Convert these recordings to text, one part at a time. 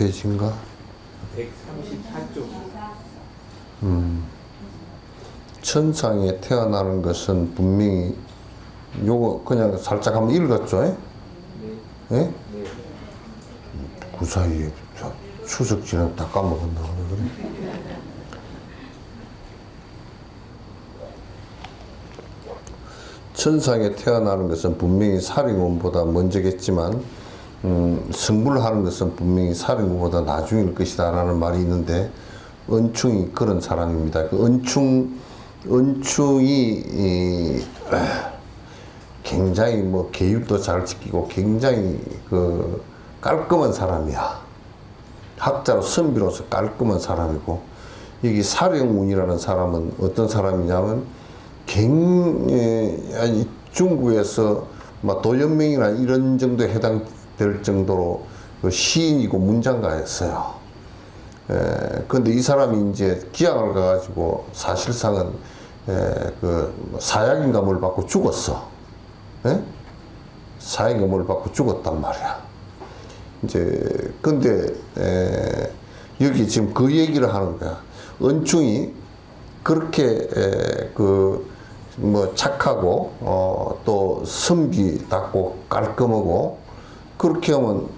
페이지인가? 134쪽. 천상에 태어나는 것은 분명히 요거 그냥 살짝 한번 읽었죠? 예? 네. 예? 네. 그 사이에 추석 지나면 다 까먹었나 그래. 천상에 태어나는 것은 분명히 사령원보다 먼저겠지만 성불하는 것은 분명히 사령원보다 나중일 것이다 라는 말이 있는데 은충이 그런 사람입니다. 그 은충이 굉장히 뭐 계율도 잘 지키고 굉장히 그 깔끔한 사람이야. 학자로 선비로서 깔끔한 사람이고, 여기 사령운이라는 사람은 어떤 사람이냐면 중국에서 막 도연명이나 이런 정도에 해당될 정도로 그 시인이고 문장가였어요. 근데 이 사람이 이제 기양을 가가지고 사실상은 그 사약인가 뭘 받고 죽었어. 사약인가 뭘 받고 죽었단 말이야. 이제 근데 여기 지금 그 얘기를 하는 거야. 은충이 그렇게 그 뭐 착하고 또 선비답고 깔끔하고 그렇게 하면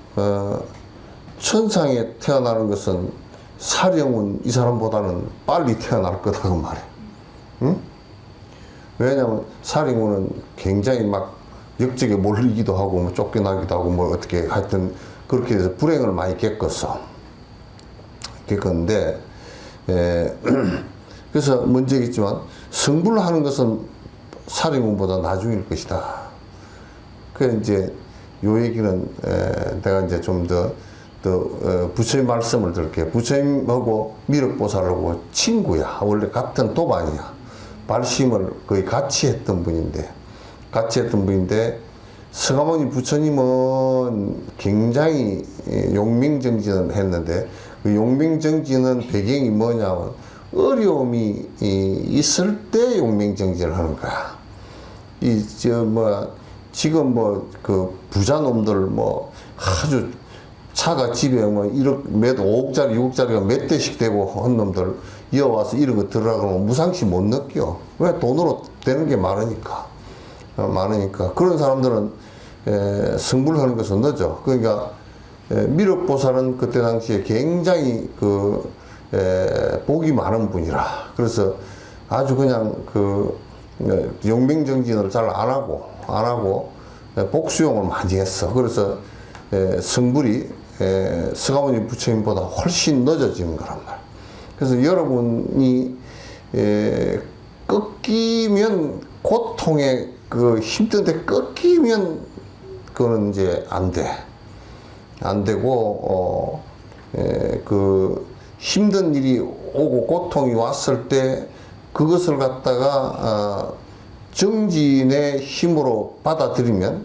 천상에 태어나는 것은 사령은 이 사람보다는 빨리 태어날 거다 그 말이야. 응? 왜냐면 사령은 굉장히 막 역적에 몰리기도 하고 뭐 쫓겨나기도 하고 뭐 어떻게 하여튼 그렇게 해서 불행을 많이 겪었어. 겪었는데 그래서 먼저 얘기했지만 성불하는 것은 사령운보다 나중일 것이다. 그 이제 요 얘기는 내가 이제 좀 더 부처님 말씀을 들게. 부처님하고 미륵보살하고 친구야. 원래 같은 도반이야. 발심을 거의 같이 했던 분인데 서가모니 부처님은 굉장히 용맹정진을 했는데 그 용맹정진은 배경이 뭐냐면 어려움이 있을 때 용맹정진을 하는 거야. 지금 뭐 그 부자놈들 뭐 아주 차가 집에 뭐 1억, 몇 5억짜리, 6억짜리가 몇 대씩 되고 한 놈들 이어와서 이런 거 들어가면 무상시 못 느껴. 왜? 돈으로 되는 게 많으니까. 그런 사람들은 성불하는 것은 늦어. 그러니까 미륵보살은 그때 당시에 굉장히 복이 많은 분이라. 그래서 아주 그냥 용맹정진을 잘 안 하고 복수용을 많이 했어. 그래서 성불이 서가모니 부처님보다 훨씬 늦어지는 거란 말이야. 그래서 여러분이 꺾이면 고통에 힘든데 꺾이면 그거는 이제 안 돼. 안 되고 힘든 일이 오고 고통이 왔을 때 그것을 갖다가 정진의 힘으로 받아들이면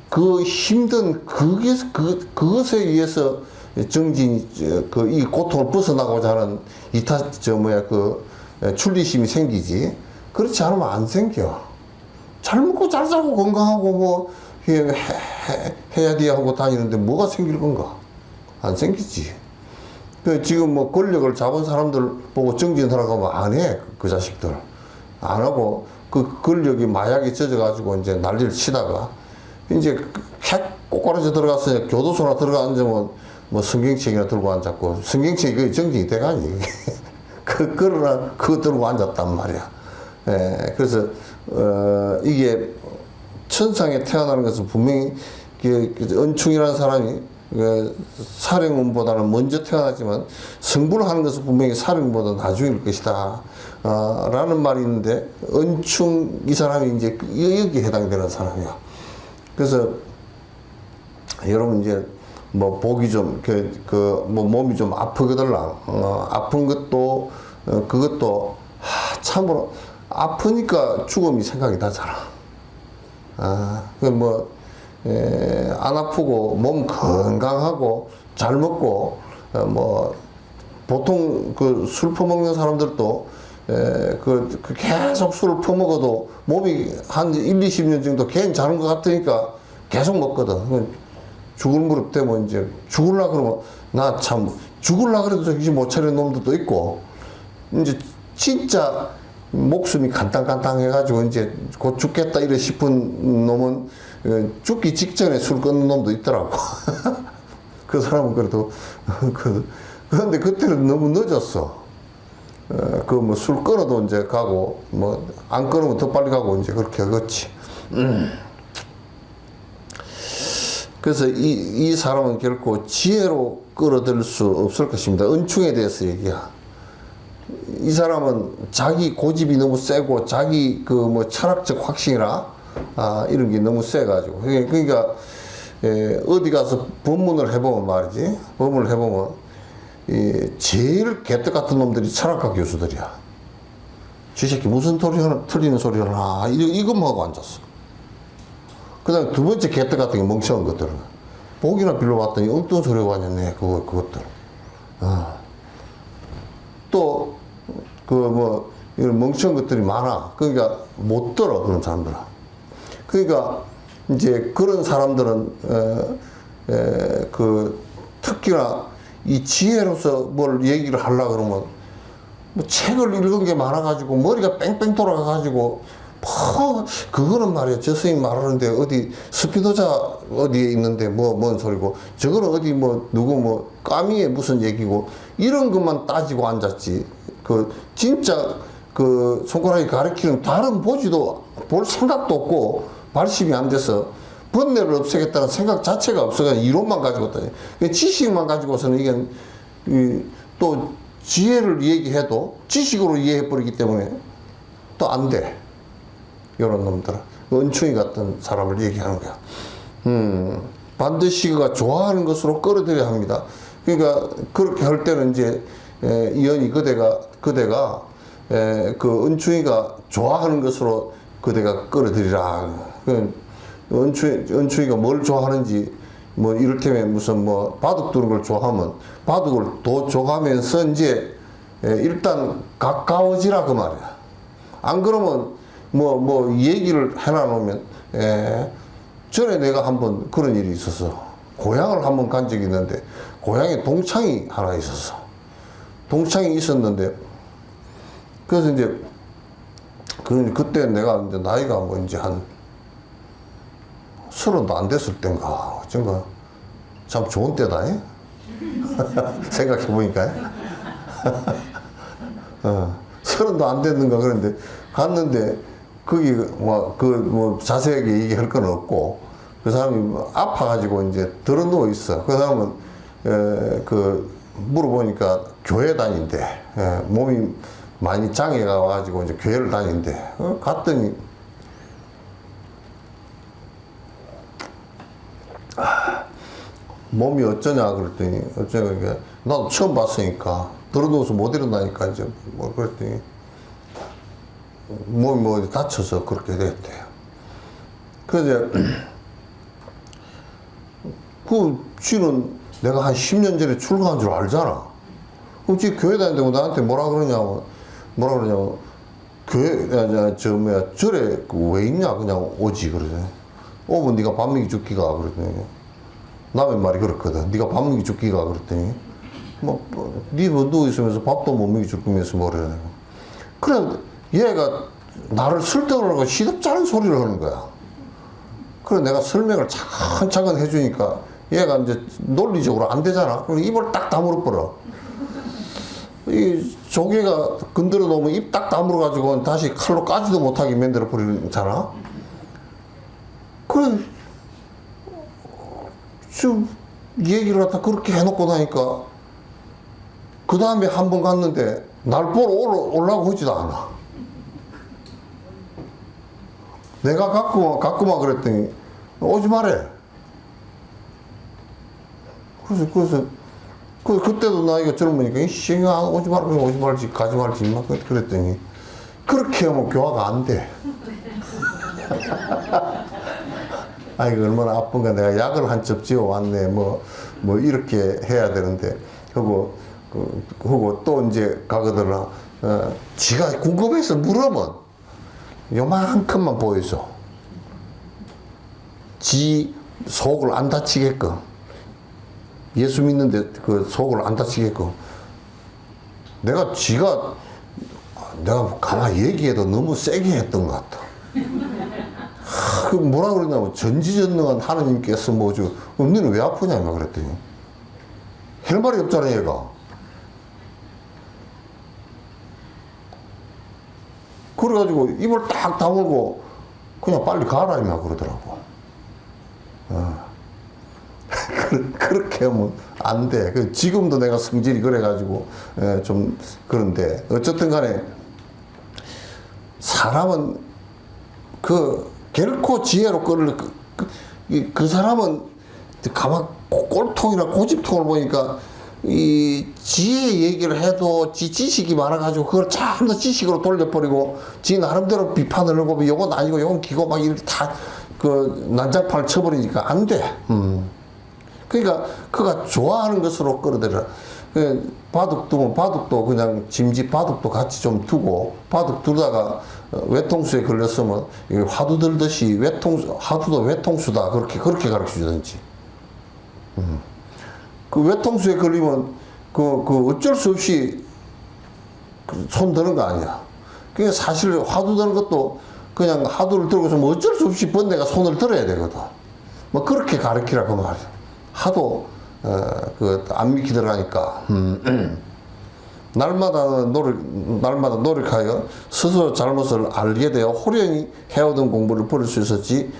그 힘든 그것에 의해서 정진이 이 고통을 벗어나고자 하는 출리심이 생기지. 그렇지 않으면 안 생겨. 잘 먹고 잘 살고 건강하고 뭐 해야 돼 하고 다니는데 뭐가 생길 건가? 안 생기지. 지금 뭐 권력을 잡은 사람들 보고 정진하라고 하면 안 해. 그 자식들. 안 하고 그 권력이 마약에 젖어가지고 이제 난리를 치다가 이제 핵 꼬꾸라져 들어가서 교도소나 들어가 앉으면 뭐 성경책이나 들고 앉았고 성경책이 거의 정진이 돼가니. 그러나 그거 들고 앉았단 말이야. 그래서 이게 천상에 태어나는 것은 분명히 은충이라는 사람이 사령운보다는 먼저 태어나지만 성불하는 것은 분명히 사령운보다 나중일 것이다 라는 말이 있는데 은충 이 사람이 이제 여기에 해당되는 사람이야. 그래서 여러분 이제 뭐 복이 좀 뭐 몸이 좀 아프거들랑 아픈 것도 그것도 참으로 아프니까 죽음이 생각이 나잖아. 안 아프고 몸 건강하고 잘 먹고 뭐 보통 술 퍼먹는 사람들도 계속 술을 퍼먹어도 몸이 한 1, 20년 정도 괜찮은 것 같으니까 계속 먹거든. 죽을 무렵 되면 이제 죽을라 그러면 나 참 죽을라 그래도 정신 못 차리는 놈들도 있고 이제 진짜 목숨이 간당간당 해가지고 이제 곧 죽겠다 이래 싶은 놈은 죽기 직전에 술 끊는 놈도 있더라고. 그 사람은 그래도 그런데 그때는 너무 늦었어. 그 뭐 술 끊어도 이제 가고 뭐 안 끊으면 더 빨리 가고 이제 그렇게 하겠지. 그래서 이 사람은 결코 지혜로 끌어들일 수 없을 것입니다. 은충에 대해서 얘기야. 이 사람은 자기 고집이 너무 세고 자기 그 뭐 철학적 확신이라 이런 게 너무 세가지고 그러니까 어디 가서 법문을 해보면 말이지 법문을 해보면 제일 개떡 같은 놈들이 철학과 교수들이야. 지 새끼 무슨 틀리는 소리를 하나 이것만 하고 앉았어. 그 다음에 두 번째 개떡 같은 게 멍청한 것들은 복이나 빌려봤더니 엉뚱한 소리가 왔네 그것들. 또 그 뭐 이런 멍청한 것들이 많아. 그러니까 못 들어 그런 사람들은. 그러니까 이제 그런 사람들은 그 특히나 이 지혜로서 뭘 얘기를 하려고 그러면 뭐 책을 읽은 게 많아가지고 머리가 뺑뺑 돌아가가지고 뭐 그거는 말이야 저 스님 말하는데 어디 스피노자 어디에 있는데 뭐 뭔 소리고 저거는 어디 뭐 누구 뭐 까미의 무슨 얘기고 이런 것만 따지고 앉았지. 그 진짜 그 손가락이 가리키는 다른 보지도 볼 생각도 없고 발심이 안 돼서 번뇌를 없애겠다는 생각 자체가 없어서 이론만 가지고 있다니. 지식만 가지고서는 이게 또 지혜를 얘기해도 지식으로 이해해버리기 때문에 또 안 돼. 이런 놈들은. 은충이 같은 사람을 얘기하는 거야. 반드시 그가 좋아하는 것으로 끌어들여야 합니다. 그러니까 그렇게 할 때는 이제 이연이 그대가 그 은충이가 좋아하는 것으로 그대가 끌어들이라. 은충이가 뭘 좋아하는지 뭐 이를테면 무슨 뭐 바둑 두는 걸 좋아하면 바둑을 더 줘가면서 이제 일단 가까워지라 그 말이야. 안 그러면 뭐 얘기를 해놔놓으면 전에 내가 한번 그런 일이 있었어. 고향을 한번 간 적이 있는데 고향에 동창이 하나 있었어. 동창이 있었는데 그래서 이제 그때 내가 이제 나이가 뭐 이제 한 30도 안 됐을 때인가 어쩐가 참 좋은 때다. 생각해 보니까 30도 안 됐는가 그런데 갔는데 거기 뭐 자세하게 얘기할 건 없고 그 사람이 아파가지고 이제 들어 누워 있어. 그 사람은 그 물어보니까 교회 다닌대. 몸이 많이 장애가 와가지고 이제 교회를 다닌대. 갔더니 몸이 어쩌냐 그랬더니 어쩌냐 나도 처음 봤으니까 들어 누워서 못 일어나니까 이제 뭐 그랬더니 몸이 뭐 다쳐서 그렇게 됐대요. 그래서 그 쥐는 내가 한 10년 전에 출가한 줄 알잖아. 그럼 쥐 교회 다니는데 나한테 뭐라 그러냐면 교회 절에 왜 있냐 그냥 오지 그러더니 오면 네가 밥 먹이 죽기가 그랬더니 남의 말이 그렇거든. 네가 밥 먹이 죽기가 그랬더니 네 뭐 누워 있으면서 밥도 못 먹이 죽으면서 뭐래. 그래 얘가 나를 쓸데없는 시덥지 않은 소리를 하는 거야. 그래 내가 설명을 차근차근 해주니까 얘가 이제 논리적으로 안 되잖아. 그럼 입을 딱 다물어 버려. 이 조개가 건드려 놓으면 입 딱 다물어 가지고 다시 칼로 까지도 못하게 만들어 버리잖아. 그래 지금 얘기를 갖다 그렇게 해놓고 나니까 그 다음에 한 번 갔는데 날 보러 올라고 하지도 않아. 내가 갖고만 그랬더니 오지 말해. 그래서 그때도 나 이거 젊으니까 싱아 오지 말지 가지 말지 막 그랬더니 그렇게 하면 교화가 안 돼. 아이고 얼마나 아픈가. 내가 약을 한 첩 지어 왔네. 뭐 이렇게 해야 되는데 하고 또 이제 가거들라 지가 궁금해서 물으면 요만큼만 보여줘. 지 속을 안 다치게끔. 예수 믿는데 그 속을 안 다치게끔. 내가 가만히 얘기해도 너무 세게 했던 것 같아. 그 뭐라 그러냐면 전지전능한 하나님께서 뭐죠? 너는 왜 아프냐 막 그랬더니 할 말이 없잖아 얘가. 그래가지고 입을 딱 다물고 그냥 빨리 가라 막 그러더라고. 그렇게 하면 안 돼. 지금도 내가 성질이 그래가지고 좀 그런데 어쨌든 간에 사람은 결코 지혜로 끌을 그 사람은 가만 꼴통이나 고집통을 보니까 이 지혜 얘기를 해도 지식이 많아가지고 그걸 전부 지식으로 돌려버리고 지 나름대로 비판을 하고 요건 아니고 요건 기고 막 이렇게 다 난장판을 쳐버리니까 안 돼. 그러니까 그가 좋아하는 것으로 끌어들여. 바둑 두면 바둑도 그냥 짐짓 바둑도 같이 좀 두고 바둑 두다가 외통수에 걸렸으면 화두 들듯이 화두도 외통수다 그렇게 가르쳐 주든지. 그 외통수에 걸리면 어쩔 수 없이 손 드는 거 아니야. 그러니까 사실 화두 드는 것도 그냥 화두를 들고서 뭐 어쩔 수 없이 번뇌가 손을 들어야 되거든. 뭐 그렇게 가르치라고 말이야. 하도 안 믿기더라니까. 날마다 노력하여 스스로 잘못을 알게 되어 호련히 해오던 공부를 버릴 수 있었지,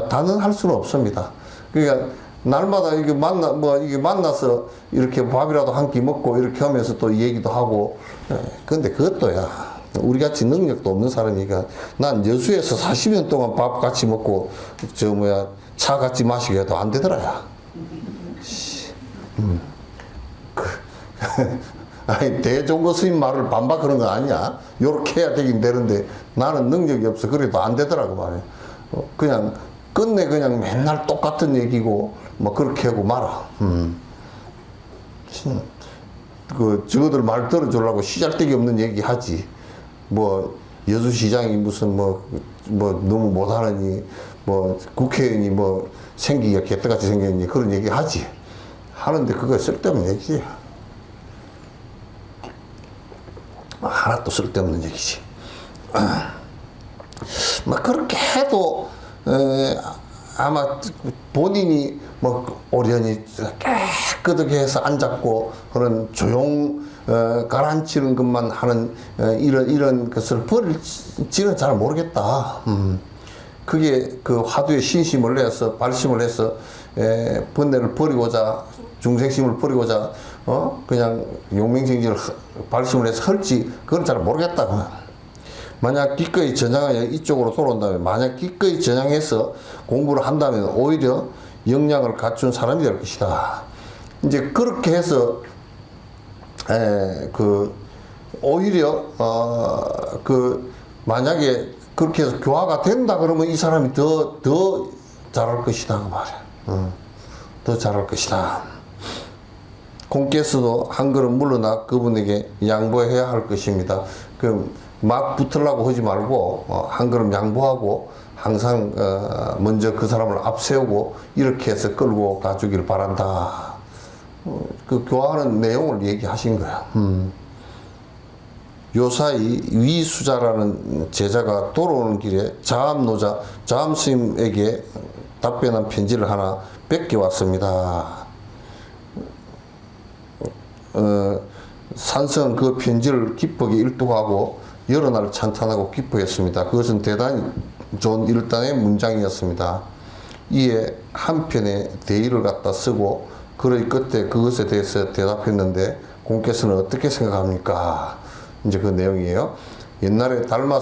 다는 할 수는 없습니다. 그러니까 날마다 이게 만나서 이렇게 밥이라도 한 끼 먹고 이렇게 하면서 또 얘기도 하고. 근데 그것도야. 우리 같이 능력도 없는 사람이니까 난 여수에서 40년 동안 밥 같이 먹고 차 같이 마시게 해도 안 되더라. 야. 아니 대종고 스님 말을 반박하는 건 아니야. 요렇게 해야 되긴 되는데 나는 능력이 없어. 그래도 안 되더라고 말이야. 그냥 끝내 그냥 맨날 똑같은 얘기고 뭐 그렇게 하고 말아. 저들 말 들어주려고 시잘데기 없는 얘기 하지. 뭐 여수시장이 무슨 너무 못하느니 국회의원이 생기기가 개떡같이 생겼니 그런 얘기 하지. 하는데 그거 쓸데없는 얘기지. 하나도 쓸데없는 얘기지. 그렇게 해도 아마 본인이 오련히 깨끗하게 해서 앉았고 그런 가라앉히는 것만 하는 이런 것을 버릴지는 잘 모르겠다. 그게 그 화두에 신심을 내서 발심을 해서 번뇌를 버리고자 중생심을 버리고자 그냥 용맹정진을 발심을 해서 할지 그건 잘 모르겠다. 만약 기꺼이 전향하여 이쪽으로 돌아온다면, 만약 기꺼이 전향해서 공부를 한다면 오히려 역량을 갖춘 사람이 될 것이다. 이제 그렇게 해서 오히려 만약에 그렇게 해서 교화가 된다 그러면 이 사람이 더 잘할 것이다 그 말이야. 더 잘할 것이다. 공께서도 한 걸음 물러나 그분에게 양보해야 할 것입니다. 막 붙으려고 하지 말고 한 걸음 양보하고 항상 먼저 그 사람을 앞세우고 이렇게 해서 끌고 가주길 바란다. 교화하는 내용을 얘기하신 거야. 요사이 위수자라는 제자가 돌아오는 길에 자암노자 자암스님에게 답변한 편지를 하나 뺏겨왔습니다. 산성은 그 편지를 기쁘게 일독하고 여러 날 찬탄하고 기뻐했습니다. 그것은 대단히 좋은 일단의 문장이었습니다. 이에 한 편의 대의를 갖다 쓰고 그의 끝에 그것에 대해서 대답했는데 공께서는 어떻게 생각합니까? 이제 그 내용이에요. 옛날에 달마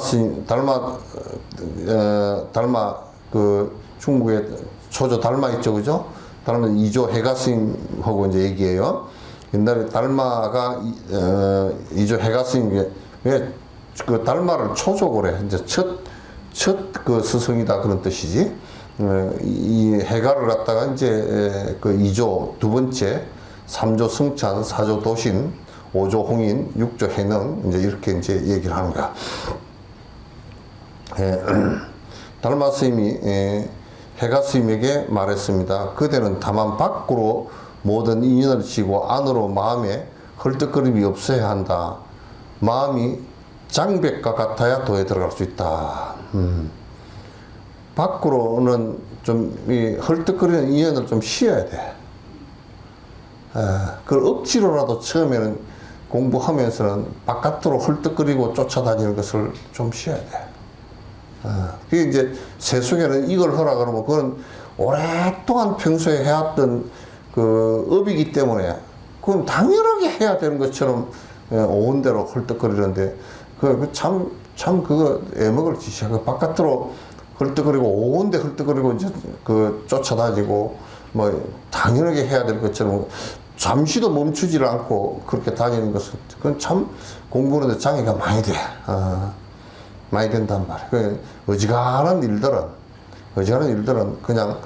중국의 초조 달마 있죠, 그죠? 달마 이조 해가 스님하고 이제 얘기해요. 옛날에 달마가 이조 해가 스님 왜 그 달마를 초조고 해. 이제 첫 그 스승이다 그런 뜻이지. 이 해가를 갖다가 이제 그 2조 두 번째, 3조 승찬, 4조 도신, 5조 홍인, 6조 해능 이제 이렇게 이제 얘기를 하는 거야. 달마 스님이 해가 스님에게 말했습니다. 그대는 다만 밖으로 모든 인연을 지고 안으로 마음에 헐떡거림이 없어야 한다. 마음이 장백과 같아야 도에 들어갈 수 있다. 밖으로는 좀 이 헐떡거리는 인연을 좀 쉬어야 돼. 그걸 억지로라도 처음에는 공부하면서는 바깥으로 헐떡거리고 쫓아다니는 것을 좀 쉬어야 돼. 그게 이제 세속에는 이걸 하라 그러면 그건 오랫동안 평소에 해왔던 그 업이기 때문에 그건 당연하게 해야 되는 것처럼 온 대로 헐떡거리는데 참 그거 애먹을 짓이야. 그 바깥으로 헐떡거리고 온데 헐떡거리고 이제 그 쫓아다니고 뭐 당연하게 해야 될 것처럼 잠시도 멈추질 않고 그렇게 다니는 것은 그건 참 공부하는데 장애가 많이 돼. 많이 된단 말이야. 그 어지간한 일들은 그냥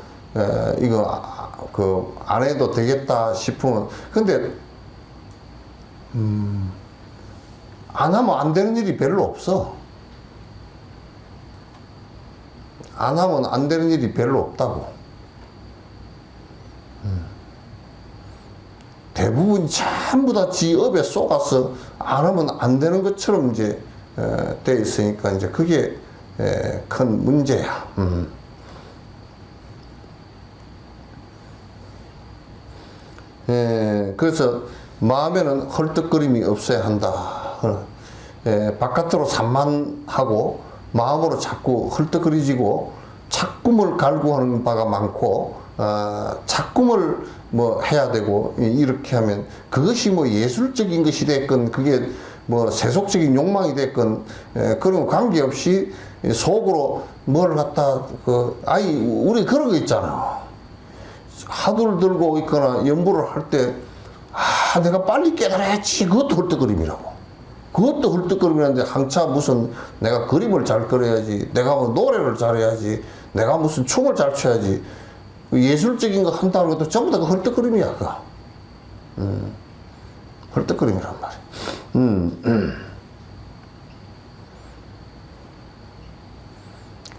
이거 안 해도 되겠다 싶으면 근데 안 하면 안 되는 일이 별로 없어. 안 하면 안 되는 일이 별로 없다고. 대부분 전부 다 지 업에 쏘가서 안 하면 안 되는 것처럼 이제 돼 있으니까 이제 그게 큰 문제야. 그래서 마음에는 헐떡거림이 없어야 한다. 바깥으로 산만하고 마음으로 자꾸 헐떡거리지고 착꿈을 갈구하는 바가 많고 착꿈을 뭐 해야 되고 이렇게 하면 그것이 뭐 예술적인 것이 됐건 그게 뭐 세속적인 욕망이 됐건 그런 관계없이 속으로 뭘 갖다 우리 그런 거 있잖아. 화두를 들고 있거나 연부를 할 때 내가 빨리 깨달아야지. 그것도 헐떡거림이라고. 그것도 헐떡거림이라는데 한차 무슨 내가 그림을 잘 그려야지, 내가 뭐 노래를 잘해야지, 내가 무슨 춤을 잘 춰야지. 예술적인 거 한다는 것도 전부 다 그 헐떡거림이야. 헐떡거림이란 말이야.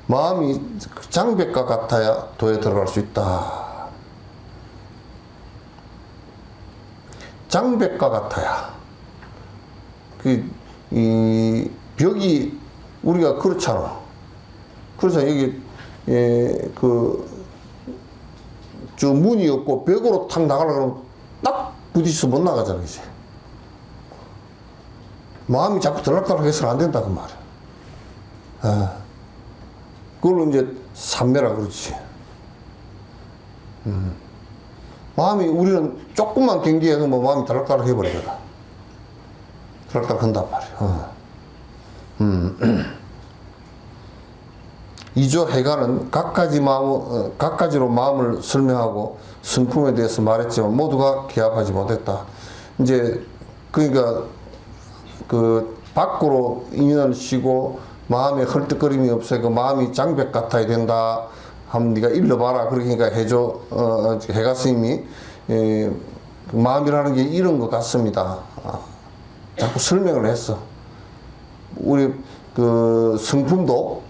마음이 장백과 같아야 도에 들어갈 수 있다. 장백과 같아야. 이 벽이 우리가 그렇잖아. 그래서 여기 저 문이 없고 벽으로 탁 나가려고 그러면 딱 부딪혀서 못 나가잖아, 이제. 마음이 자꾸 들락달락 해서는 안 된다, 그 말이야. 그걸로 이제 삼매라 그러지. 마음이 우리는 조금만 경계해서 뭐 마음이 들락달락 해버리거든. 들락달락 한단 말이야. 이조 해가는 각가지로 마음을 설명하고 성품에 대해서 말했지만 모두가 기합하지 못했다. 이제 그러니까 그 밖으로 인연을 쉬고 마음에 헐떡거림이 없어요. 그 마음이 장백 같아야 된다. 하면 네가 일러봐라. 그러니까 해가 스님이 마음이라는 게 이런 것 같습니다. 자꾸 설명을 했어. 우리 그 성품도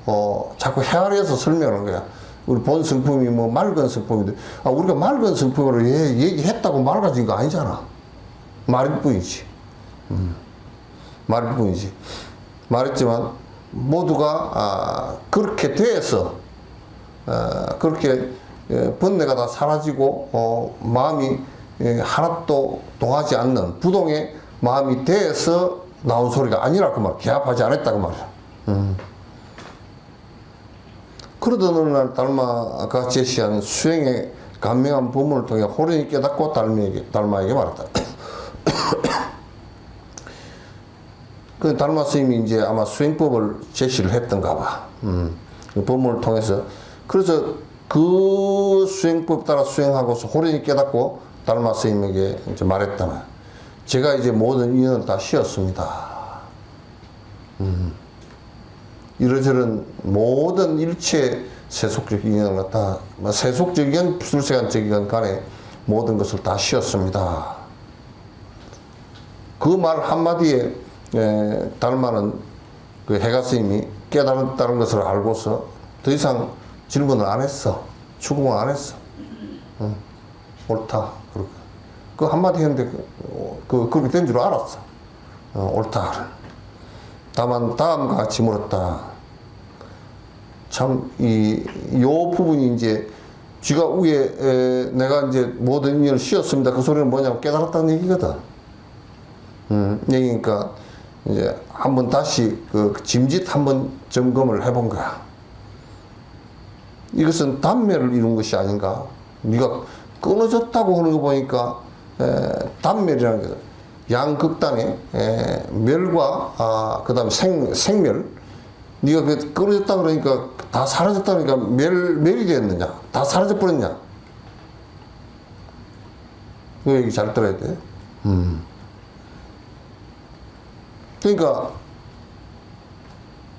자꾸 헤아려서 설명하는 거야. 우리 본 성품이 뭐 맑은 성품인데 우리가 맑은 성품으로 얘기했다고 맑아진 거 아니잖아. 말일 뿐이지. 말일 뿐이지. 말했지만 모두가 그렇게 돼서 그렇게 번뇌가 다 사라지고 마음이 하나도 동하지 않는 부동의 마음이 돼서 나온 소리가 아니라 그 말. 개합하지 않았다 그 말이야. 그러던 어느 날 달마가 제시한 수행의 간명한 법문을 통해 호련히 깨닫고 달마에게 말했다. 그 달마 스님이 이제 아마 수행법을 제시를 했던가 봐. 그 법문을 통해서. 그래서 그 수행법 따라 수행하고서 호련히 깨닫고 달마 스님에게 이제 말했다면 제가 이제 모든 인연을 다 쉬었습니다. 이러저런 모든 일체 세속적인 인연을 갖다 세속적이건 불세간적이건 간에 모든 것을 다 쉬었습니다. 그 말 한마디에 달마는 그 해가 스님이 깨달았다는 것을 알고서 더 이상 질문을 안 했어. 추궁을 안 했어. 옳다. 그렇게. 그 한마디 했는데 그렇게 된 줄 알았어. 옳다. 다만 다음과 같이 물었다. 참 요 부분이 이제 쥐가 위에 내가 이제 모든 인연을 씌웠습니다. 그 소리는 뭐냐면 깨달았다는 얘기거든. 얘기니까 이제 한번 다시 그 짐짓 한번 점검을 해본 거야. 이것은 단멸을 이룬 것이 아닌가? 네가 끊어졌다고 하는 거 보니까 단멸이라는 게 양극단의 멸과 그다음에 생멸. 네가 그 끊어졌다 그러니까 다 사라졌다 그러니까 멸이 되었느냐? 다 사라져 버렸냐? 그 얘기 잘 들어야 돼. 그러니까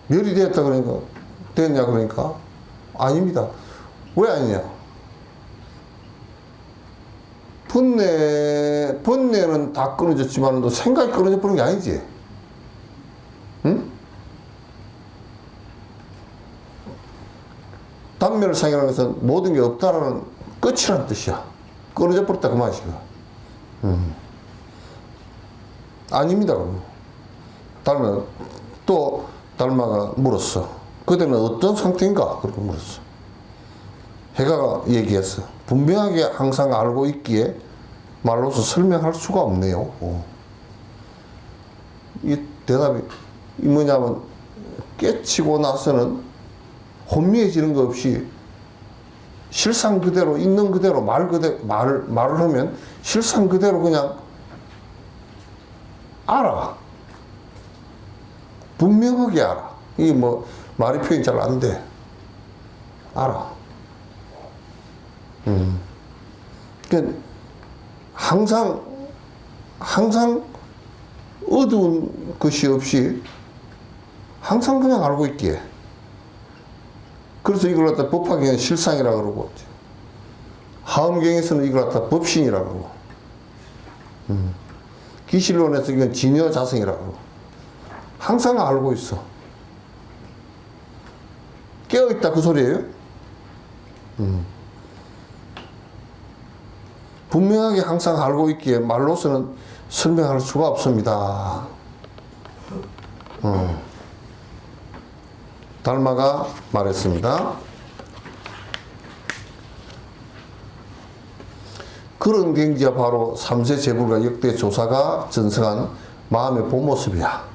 멸이 되었다 그러니까 됐냐 그러니까 아닙니다. 왜 아니냐? 번뇌는 다 끊어졌지만 생각이 끊어져 버린 게 아니지. 응? 단멸상이라는 것은 모든 게 없다라는 끝이라는 뜻이야. 끊어져 버렸다 그 맛이야. 아닙니다. 달마가 물었어. 그대는 어떤 상태인가? 그렇게 물었어. 해가가 얘기했어. 분명하게 항상 알고 있기에 말로서 설명할 수가 없네요. 이 대답이 뭐냐면 깨치고 나서는 혼미해지는 거 없이 실상 그대로 있는 그대로 말을 하면 실상 그대로 그냥 알아. 분명하게 알아. 이게 뭐 말이 표현이 잘 안 돼. 알아. 그러니까 항상 어두운 것이 없이 항상 그냥 알고 있기에. 그래서 이걸 갖다 법화경에 실상이라고 그러고, 하엄경에서는 이걸 갖다 법신이라고 그러고, 기실론에서 이건 진여자성이라고 그러고, 항상 알고 있어. 깨어있다 그 소리예요. 분명하게 항상 알고 있기에 말로서는 설명할 수가 없습니다. 달마가 말했습니다. 그런 경지가 바로 삼세 재불과 역대 조사가 전승한 마음의 본 모습이야.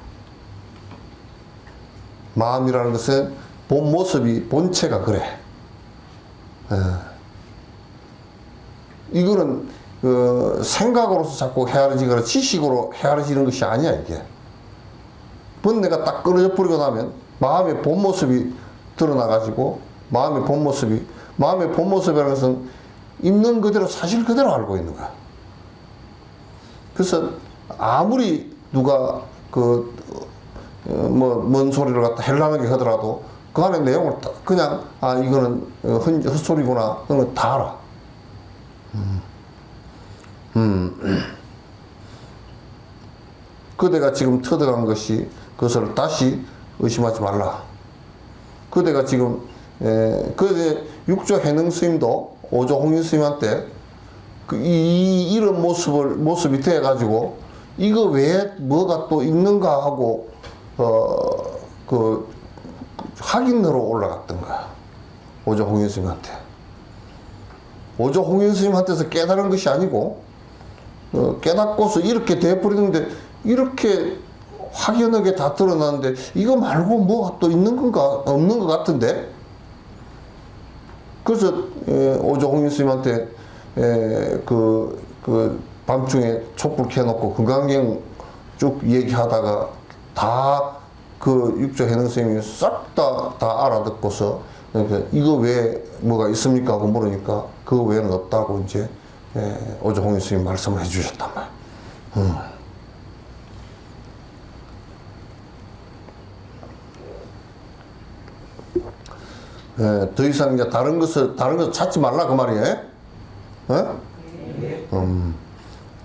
마음이라는 것은 본 모습이 본체가 그래. 이거는 생각으로서 자꾸 헤아려지거나 지식으로 헤아려지는 것이 아니야 이게. 번뇌가 딱 끊어져 버리고 나면 마음의 본 모습이 드러나가지고 마음의 본 모습이라는 것은 있는 그대로 사실 그대로 알고 있는 거야. 그래서 아무리 누가 뭔 소리를 갖다 헬라하게 하더라도 그 안에 내용을 그냥 이거는 헛소리구나 그런 거 다 알아. 그대가 지금 터득한 것이 그것을 다시 의심하지 말라. 그대가 지금 그대 육조 해능 스님도 오조 홍인 스님한테 이런 모습이 돼 가지고 이거 외에 뭐가 또 있는가 하고 확인으로 올라갔던 거야. 오조 홍인 스님한테. 오조 홍인 스님한테서 깨달은 것이 아니고 깨닫고서 이렇게 돼버리는데 이렇게 확연하게 다 드러나는데 이거 말고 뭐가 또 있는 건가 없는 것 같은데. 그래서 오조 홍인 스님한테 밤중에 촛불 켜놓고 금강경 쭉 얘기하다가 다 그 육조 해능 스님이 싹 다 알아듣고서 이거 외에 뭐가 있습니까 하고 물으니까 그 외에는 없다고 이제 오조 홍인 스님이 말씀을 해주셨단 말이에요. 더 이상 이제 다른 것을 찾지 말라 그 말이에요.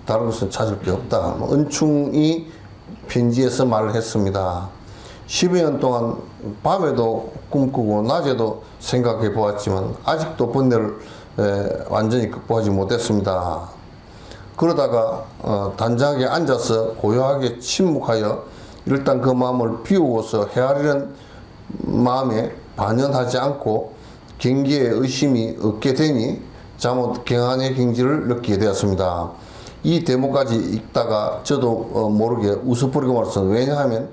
다른 것은 찾을 게 없다. 은충이 편지에서 말을 했습니다. 10여 년 동안 밤에도 꿈꾸고 낮에도 생각해 보았지만 아직도 번뇌를 완전히 극복하지 못했습니다. 그러다가 단장에 앉아서 고요하게 침묵하여 일단 그 마음을 비우고서 헤아리는 마음에 반연하지 않고 경계에 의심이 없게 되니 잠옷 경안의 경지를 느끼게 되었습니다. 이 대목까지 읽다가 저도 모르게 웃어버리고 말았습니다. 왜냐하면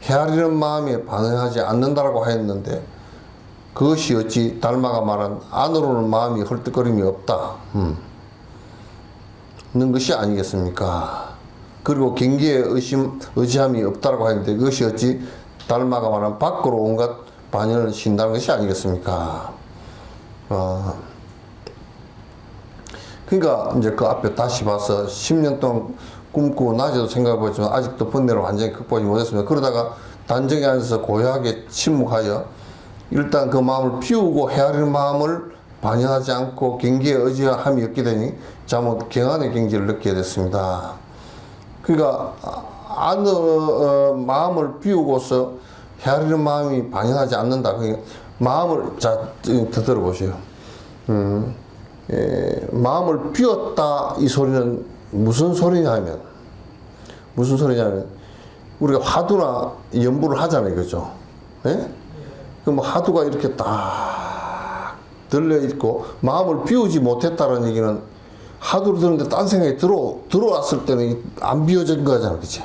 헤아리는 마음에 반응하지 않는다라고 하였는데 그것이 어찌 달마가 말한 안으로는 마음이 헐떡거림이 없다 는 것이 아니겠습니까? 그리고 경계에 의지함이 없다라고 하는데 그것이 어찌 달마가 말한 밖으로 온갖 반연을 신다는 것이 아니겠습니까? 그러니까 이제 그 앞에 다시 봐서 10년 동안 꿈꾸고 낮에도 생각해보지만 아직도 번뇌를 완전히 극복하지 못했습니다. 그러다가 단정에 앉아서 고요하게 침묵하여 일단 그 마음을 비우고 헤아리는 마음을 반영하지 않고 경계에 의지함이 없게 되니 잠옷 경안의 경지를 느끼게 됐습니다. 그러니까 마음을 비우고서 헤아리는 마음이 반영하지 않는다. 그러니까 마음을 더 들어보세요. 마음을 비웠다 이 소리는 무슨 소리냐면 우리가 화두나 연부를 하잖아요, 그죠? 예? 그럼 화두가 이렇게 딱 들려 있고 마음을 비우지 못했다는 얘기는 화두를 들었는데 딴 생각이 들어왔을 때는 안 비워진 거잖아, 그치?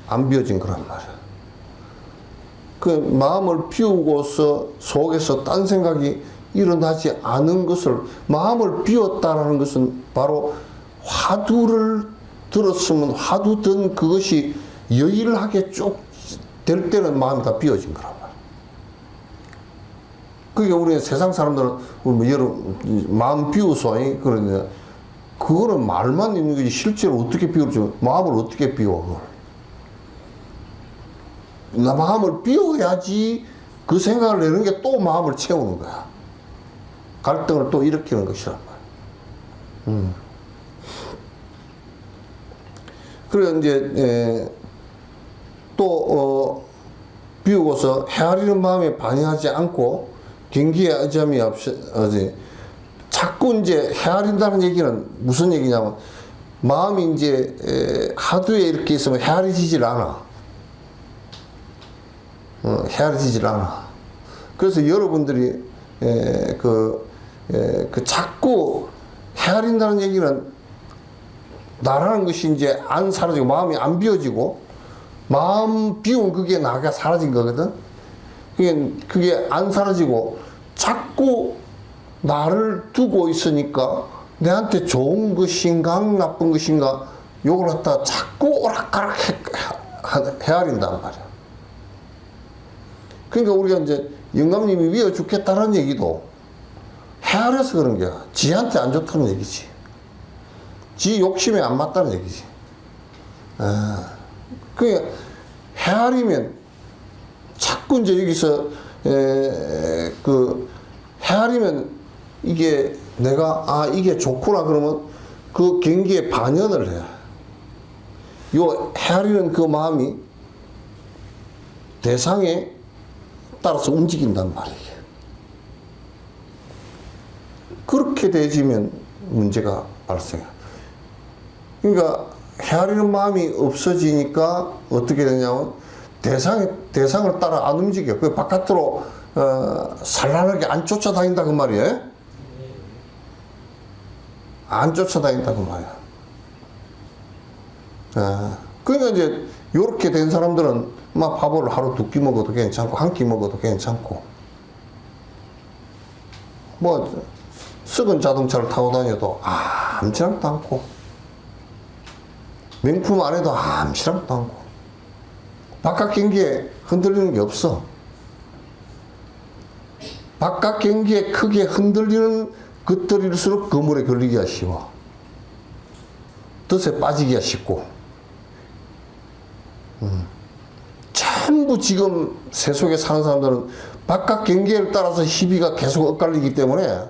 안 비워진 거란 말이야. 그 마음을 비우고서 속에서 딴 생각이 일어나지 않은 것을 마음을 비웠다라는 것은 바로 화두를 들었으면 화두 든 그것이 여일하게 쭉 될 때는 마음이 다 비워진 거란 말이야. 그게 우리 세상 사람들은 마음 비우소 그러냐 그거는 말만 있는 거지 실제로 어떻게 비울지 마음을 어떻게 비워 그걸. 나 마음을 비워야지 그 생각을 내는 게 또 마음을 채우는 거야. 갈등을 또 일으키는 것이란 말이야. 그래 이제 또 비우고서 헤아리는 마음에 반응하지 않고 경기에 의지함이 없이 자꾸 이제 헤아린다는 얘기는 무슨 얘기냐면 마음이 이제 하두에 이렇게 있으면 헤아려지질 않아. 헤아려지질 않아. 그래서 여러분들이 자꾸 헤아린다는 얘기는 나라는 것이 이제 안 사라지고 마음이 안 비워지고 마음 비운 그게 나가 사라진 거거든. 그게 안 사라지고 자꾸 나를 두고 있으니까 내한테 좋은 것인가 나쁜 것인가 요걸 갖다 자꾸 오락가락 헤아린단 말이야. 그러니까 우리가 이제 영감님이 위어 죽겠다는 얘기도 헤아려서 그런 거야. 지한테 안 좋다는 얘기지. 지 욕심에 안 맞다는 얘기지. 그러니까 헤아리면 자꾸 이제 여기서 헤아리면 이게 내가 이게 좋구나 그러면 그 경기에 반연을 해. 요 헤아리는 그 마음이 대상에 따라서 움직인단 말이에요. 그렇게 되지면 문제가 발생해. 그러니까 헤아리는 마음이 없어지니까 어떻게 되냐면 대상을 따라 안 움직여. 그 바깥으로 산란하게 안 쫓아다닌다 그 말이에요. 안 쫓아다닌다 그 말이야. 그러니까 이제 요렇게 된 사람들은 막 밥을 하루 2끼 먹어도 괜찮고 1끼 먹어도 괜찮고 뭐 썩은 자동차를 타고 다녀도 아무렇지도 않고 명품 안 해도 아무렇지도 않고 바깥 경기에 흔들리는 게 없어. 바깥 경기에 크게 흔들리는 것들일수록 그물에 걸리기가 쉬워. 덫에 빠지기가 쉽고 전부 지금 세속에 사는 사람들은 바깥 경계를 따라서 시비가 계속 엇갈리기 때문에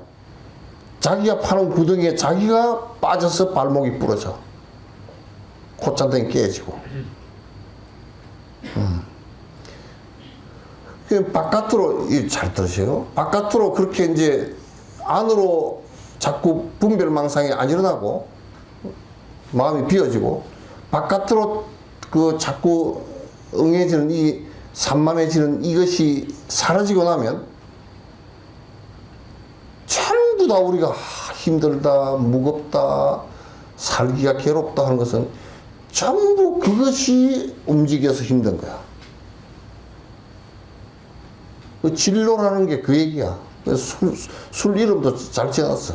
자기가 파는 구덩이에 자기가 빠져서 발목이 부러져. 콧잔등이 깨지고. 바깥으로, 잘 들으세요. 바깥으로 그렇게 이제 안으로 자꾸 분별망상이 안 일어나고 마음이 비어지고 바깥으로 그 자꾸 응해지는 이 산만해지는 이것이 사라지고 나면 전부 다 우리가 힘들다, 무겁다, 살기가 괴롭다 하는 것은 전부 그것이 움직여서 힘든 거야. 그 진로라는 게 그 얘기야. 그래서 술 이름도 잘 지어놨어.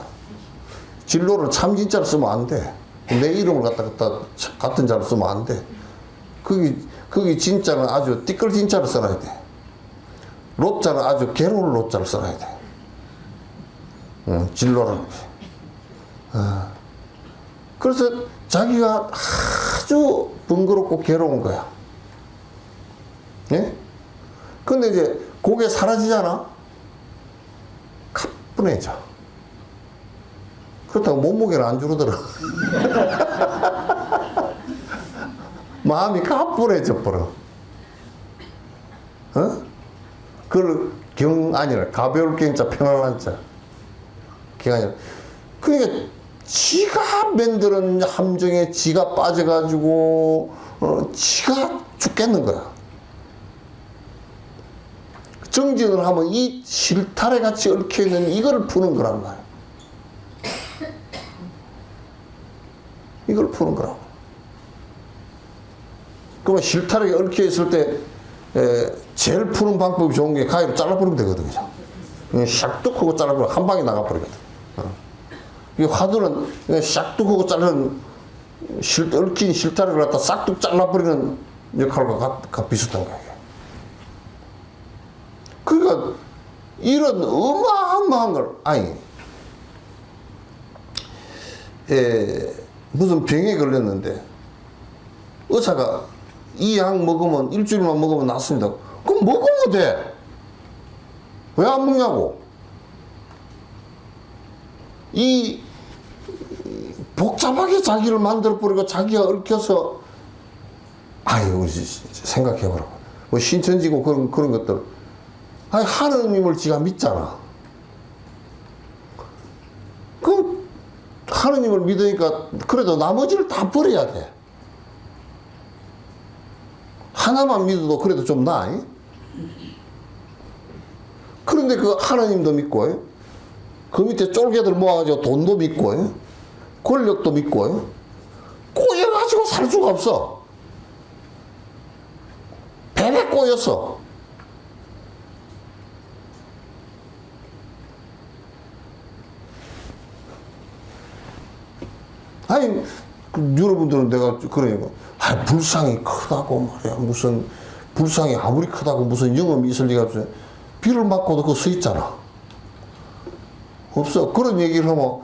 진로를 참 진짜로 쓰면 안 돼. 내 이름을 갖다 같은 자로 쓰면 안 돼. 거기 진짜는 아주 띠끌 진짜로 써놔야 돼. 로자는 아주 괴로울 로자를 써놔야 돼. 진로라는 게. 그래서 자기가 아주 번거롭고 괴로운 거야. 예? 근데 이제 그게 사라지잖아? 가뿐해져. 그렇다고 몸무게는 안 줄어들어. 마음이 가뿐해져 버려. 어? 그걸 아니라 가벼울 경자 편안한 자. 아니라. 그러니까 지가 만드는 함정에 지가 빠져가지고 지가 죽겠는 거야. 정진을 하면 이 실타래 같이 얽혀있는 이걸 푸는 거란 말이야. 이걸 푸는 거라고. 그러면 실타래가 얽혀있을 때 제일 푸는 방법이 좋은 게 가위로 잘라버리면 되거든요. 샥 하고 잘라버리면 한 방에 나가버리거든. 이 화두는 샥 하고 자르는 얽힌 실타래를 갖다 싹둑 잘라버리는 역할과 비슷한 거예요. 그러니까 이런 어마어마한 걸 무슨 병에 걸렸는데 의사가 이 약 먹으면 일주일만 먹으면 낫습니다. 그럼 먹으면 돼. 왜 안 먹냐고. 이 복잡하게 자기를 만들어버리고 자기가 얽혀서 생각해보라고. 뭐 신천지고 그런 것들. 하느님을 지가 믿잖아. 그럼 하느님을 믿으니까 그래도 나머지를 다 버려야 돼. 하나만 믿어도 그래도 좀 나아. 그런데 그 하나님도 믿고 그 밑에 쫄개들 모아가지고 돈도 믿고 권력도 믿고 꼬여가지고 살 수가 없어. 배에 꼬였어. 여러분들은 내가 그러니까 불상이 크다고 말이야. 무슨 불상이 아무리 크다고 무슨 영험이 있을 리가 없어. 비를 맞고도 그거 서 있잖아. 없어. 그런 얘기를 하면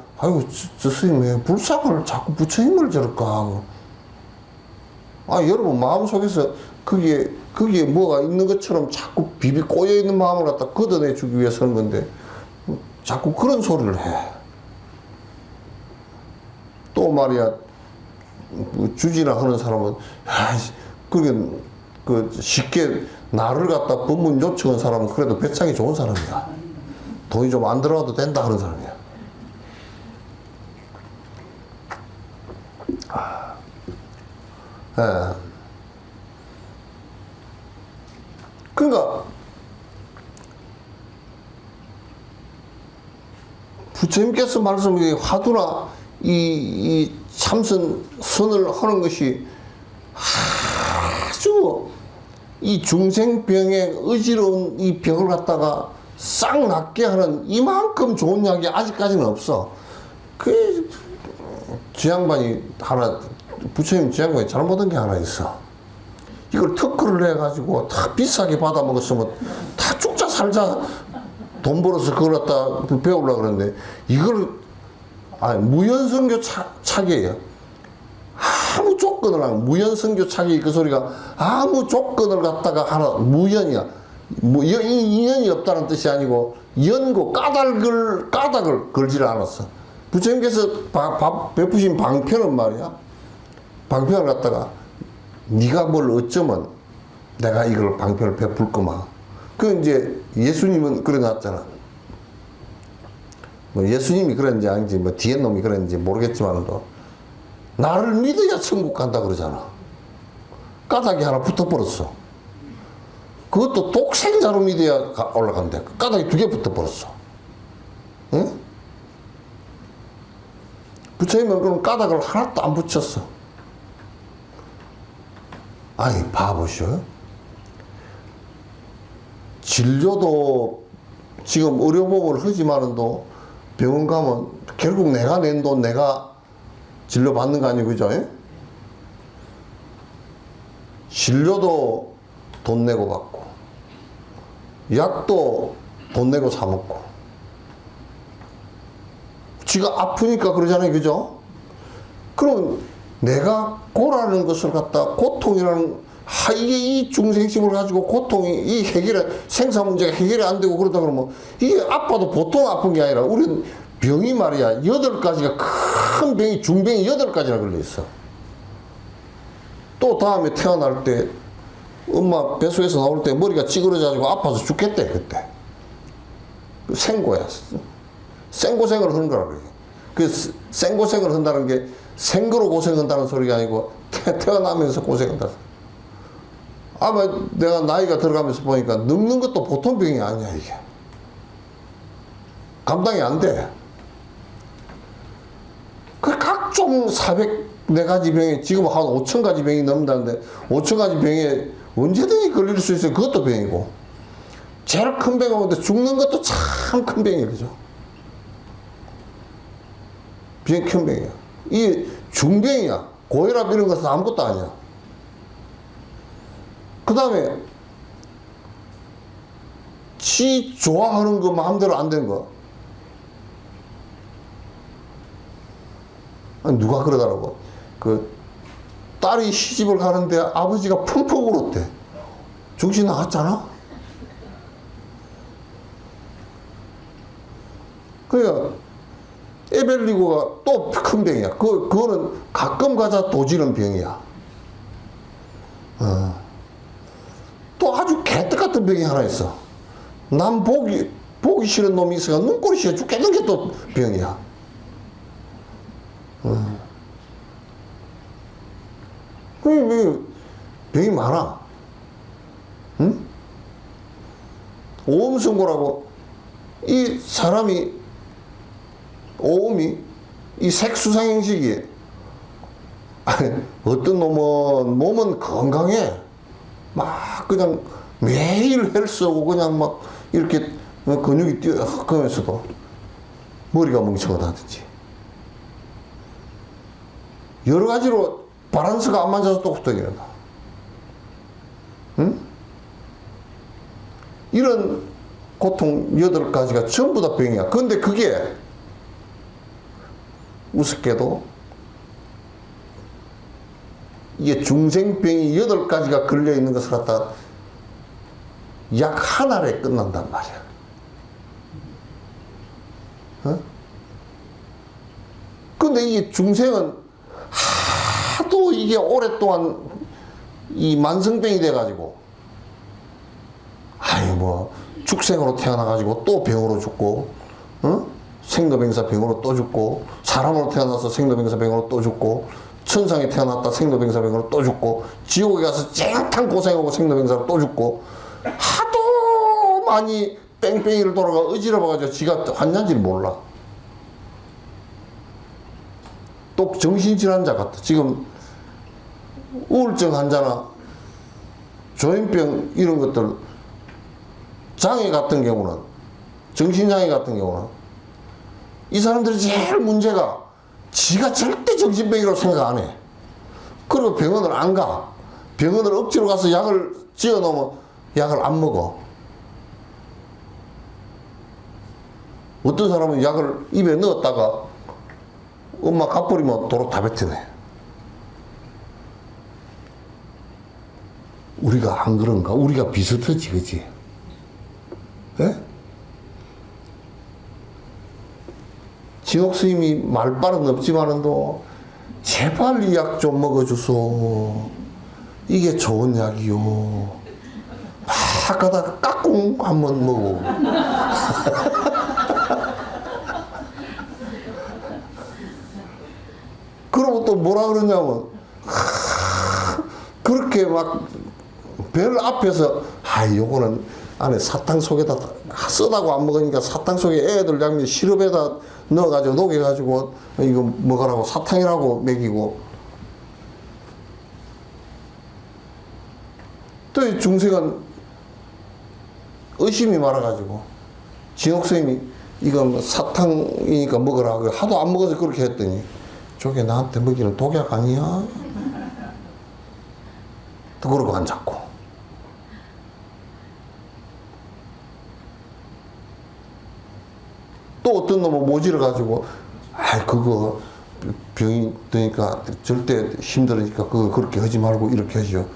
저 스님 왜 불상을 자꾸 부처님을 저럴까 하고. 여러분 마음속에서 거기에 뭐가 있는 것처럼 자꾸 비비 꼬여있는 마음을 갖다 걷어내주기 위해서 하는 건데 자꾸 그런 소리를 해. 또 말이야, 주지나 하는 사람은, 쉽게 나를 갖다 법문 요청한 사람은 그래도 배짱이 좋은 사람이야. 돈이 좀 안 들어와도 된다 하는 사람이야. 그러니까, 부처님께서 말씀이 화두나 이 참선을 하는 것이 아주 이 중생병의 어지러운 이 병을 갖다가 싹 낫게 하는 이만큼 좋은 약이 아직까지는 없어. 그 지양반이 하나, 부처님 지양반이 잘못한 게 하나 있어. 이걸 특허를 해가지고 다 비싸게 받아 먹었으면 다 죽자 살자 돈 벌어서 그걸 갖다 배우려고 그러는데 이걸 무연선교 차기예요. 아무 조건을 하면 무연선교 차기 그 소리가 아무 조건을 갖다가 하나 무연이야. 인연이 없다는 뜻이 아니고 연고 까닭을 걸지를 않았어. 부처님께서 베푸신 방편은 말이야. 방편을 갖다가 네가 뭘 어쩌면 내가 이걸 방편을 베풀 거마. 그 이제 예수님은 그래 놨잖아. 뭐 예수님이 그랬는지 아닌지 뭐 뒤에 놈이 그랬는지 모르겠지만도 나를 믿어야 천국 간다 그러잖아. 까닭이 하나 붙어버렸어. 그것도 독생자로 믿어야 올라간대. 까닭이 2개 붙어버렸어. 응? 부처님은 그런 까닭을 하나도 안 붙였어. 아니, 봐보시오. 진료도 지금 의료보험을 하지만도 병원 가면 결국 내가 낸 돈 내가 진료받는 거 아니고, 그죠? 진료도 돈 내고 받고, 약도 돈 내고 사먹고. 지가 아프니까 그러잖아요, 그죠? 그럼 내가 고라는 것을 갖다 고통이라는, 이게 이 중생심을 가지고 고통이, 이 생사 문제가 해결이 안 되고 그러다 그러면 이게 아파도 보통 아픈 게 아니라 우리는 병이 말이야, 8가지가 큰 병이, 중병이 8가지나 걸려있어. 또 다음에 태어날 때 엄마 뱃속에서 나올 때 머리가 찌그러져가지고 아파서 죽겠대, 그때. 생고야. 생고생을 하는 거라 그래. 그 생고생을 한다는 게 생거로 고생한다는 소리가 아니고 태어나면서 고생한다. 아마 내가 나이가 들어가면서 보니까 늙는 것도 보통 병이 아니야, 이게. 감당이 안 돼. 그 각종 404가지 병에 지금 한 5,000가지 병이 넘는다는데 5,000가지 병에 언제든지 걸릴 수 있어요. 그것도 병이고. 제일 큰 병이 오는데 죽는 것도 참 큰 병이에요, 그죠? 큰 병이야. 이 중병이야. 고혈압 이런 것은 아무것도 아니야. 그 다음에 지 좋아하는 거 마음대로 안 되는 거. 아니, 누가 그러더라고. 그 딸이 시집을 가는데 아버지가 펑펑 울었대. 정신 나갔잖아. 그러니까 에벨리고가 또 큰 병이야. 그거는 가끔 가자 도지는 병이야. 또 아주 개떡 같은 병이 하나 있어. 남 보기 싫은 놈이 있어가 눈꼴이 싫어 죽겠는 게 또 병이야. 병이 많아. 응? 오음승고라고 이 사람이 오음이 이 색수상 형식이 어떤 놈은 몸은 건강해. 막 그냥 매일 헬스하고 그냥 막 이렇게 근육이 뛰어가면서도 머리가 멍청하다든지 여러 가지로 바란스가 안 맞아서 또 후떡이란다. 응? 이런 고통 8가지가 전부 다 병이야. 그런데 그게 우습게도 이게 중생병이 8가지가 걸려있는 것을 갖다 약 하나에 끝난단 말이야. 어? 근데 이게 중생은 하도 이게 오랫동안 이 만성병이 돼가지고, 아이 뭐, 축생으로 태어나가지고 또 병으로 죽고, 어? 생로병사 병으로 또 죽고, 사람으로 태어나서 생로병사 병으로 또 죽고, 천상에 태어났다 생로병사 병으로 또 죽고, 지옥에 가서 쨍탕 고생하고 생로병사로 또 죽고, 하도 많이 뺑뺑이를 돌아가 어지러워가지고 지가 환자인지를 몰라. 또 정신질환자 같아. 지금 우울증 환자나 조현병 이런 것들 장애 같은 경우는, 정신장애 같은 경우는 이 사람들이 제일 문제가 지가 절대 정신병이라고 생각 안 해. 그리고 병원을 안 가. 병원을 억지로 가서 약을 지어 놓으면 약을 안 먹어. 어떤 사람은 약을 입에 넣었다가 엄마 갚버리면 도로 다 뱉어내. 우리가 안 그런가? 우리가 비슷하지, 그치? 예? 진옥 스님이 말발은 없지만은도 제발 이 약 좀 먹어주소. 이게 좋은 약이요. 막 가다가 까꿍 한번 먹어. 또 뭐라 그러냐면, 그렇게 막, 별 앞에서, 요거는 안에 사탕 속에다, 쓰다고 안 먹으니까 사탕 속에 애들 양면 시럽에다 넣어가지고, 녹여가지고, 이거 먹으라고, 사탕이라고 먹이고. 또 이 중생은 의심이 많아가지고, 진옥선생님이 이거 뭐 사탕이니까 먹으라. 하도 안 먹어서 그렇게 했더니, 저게 나한테 먹이는 독약 아니야? 또 그러고 앉았고. 또 어떤 놈은 모지를 가지고, 그거 병이 드니까 절대 힘들으니까 그거 그렇게 하지 말고 이렇게 하죠.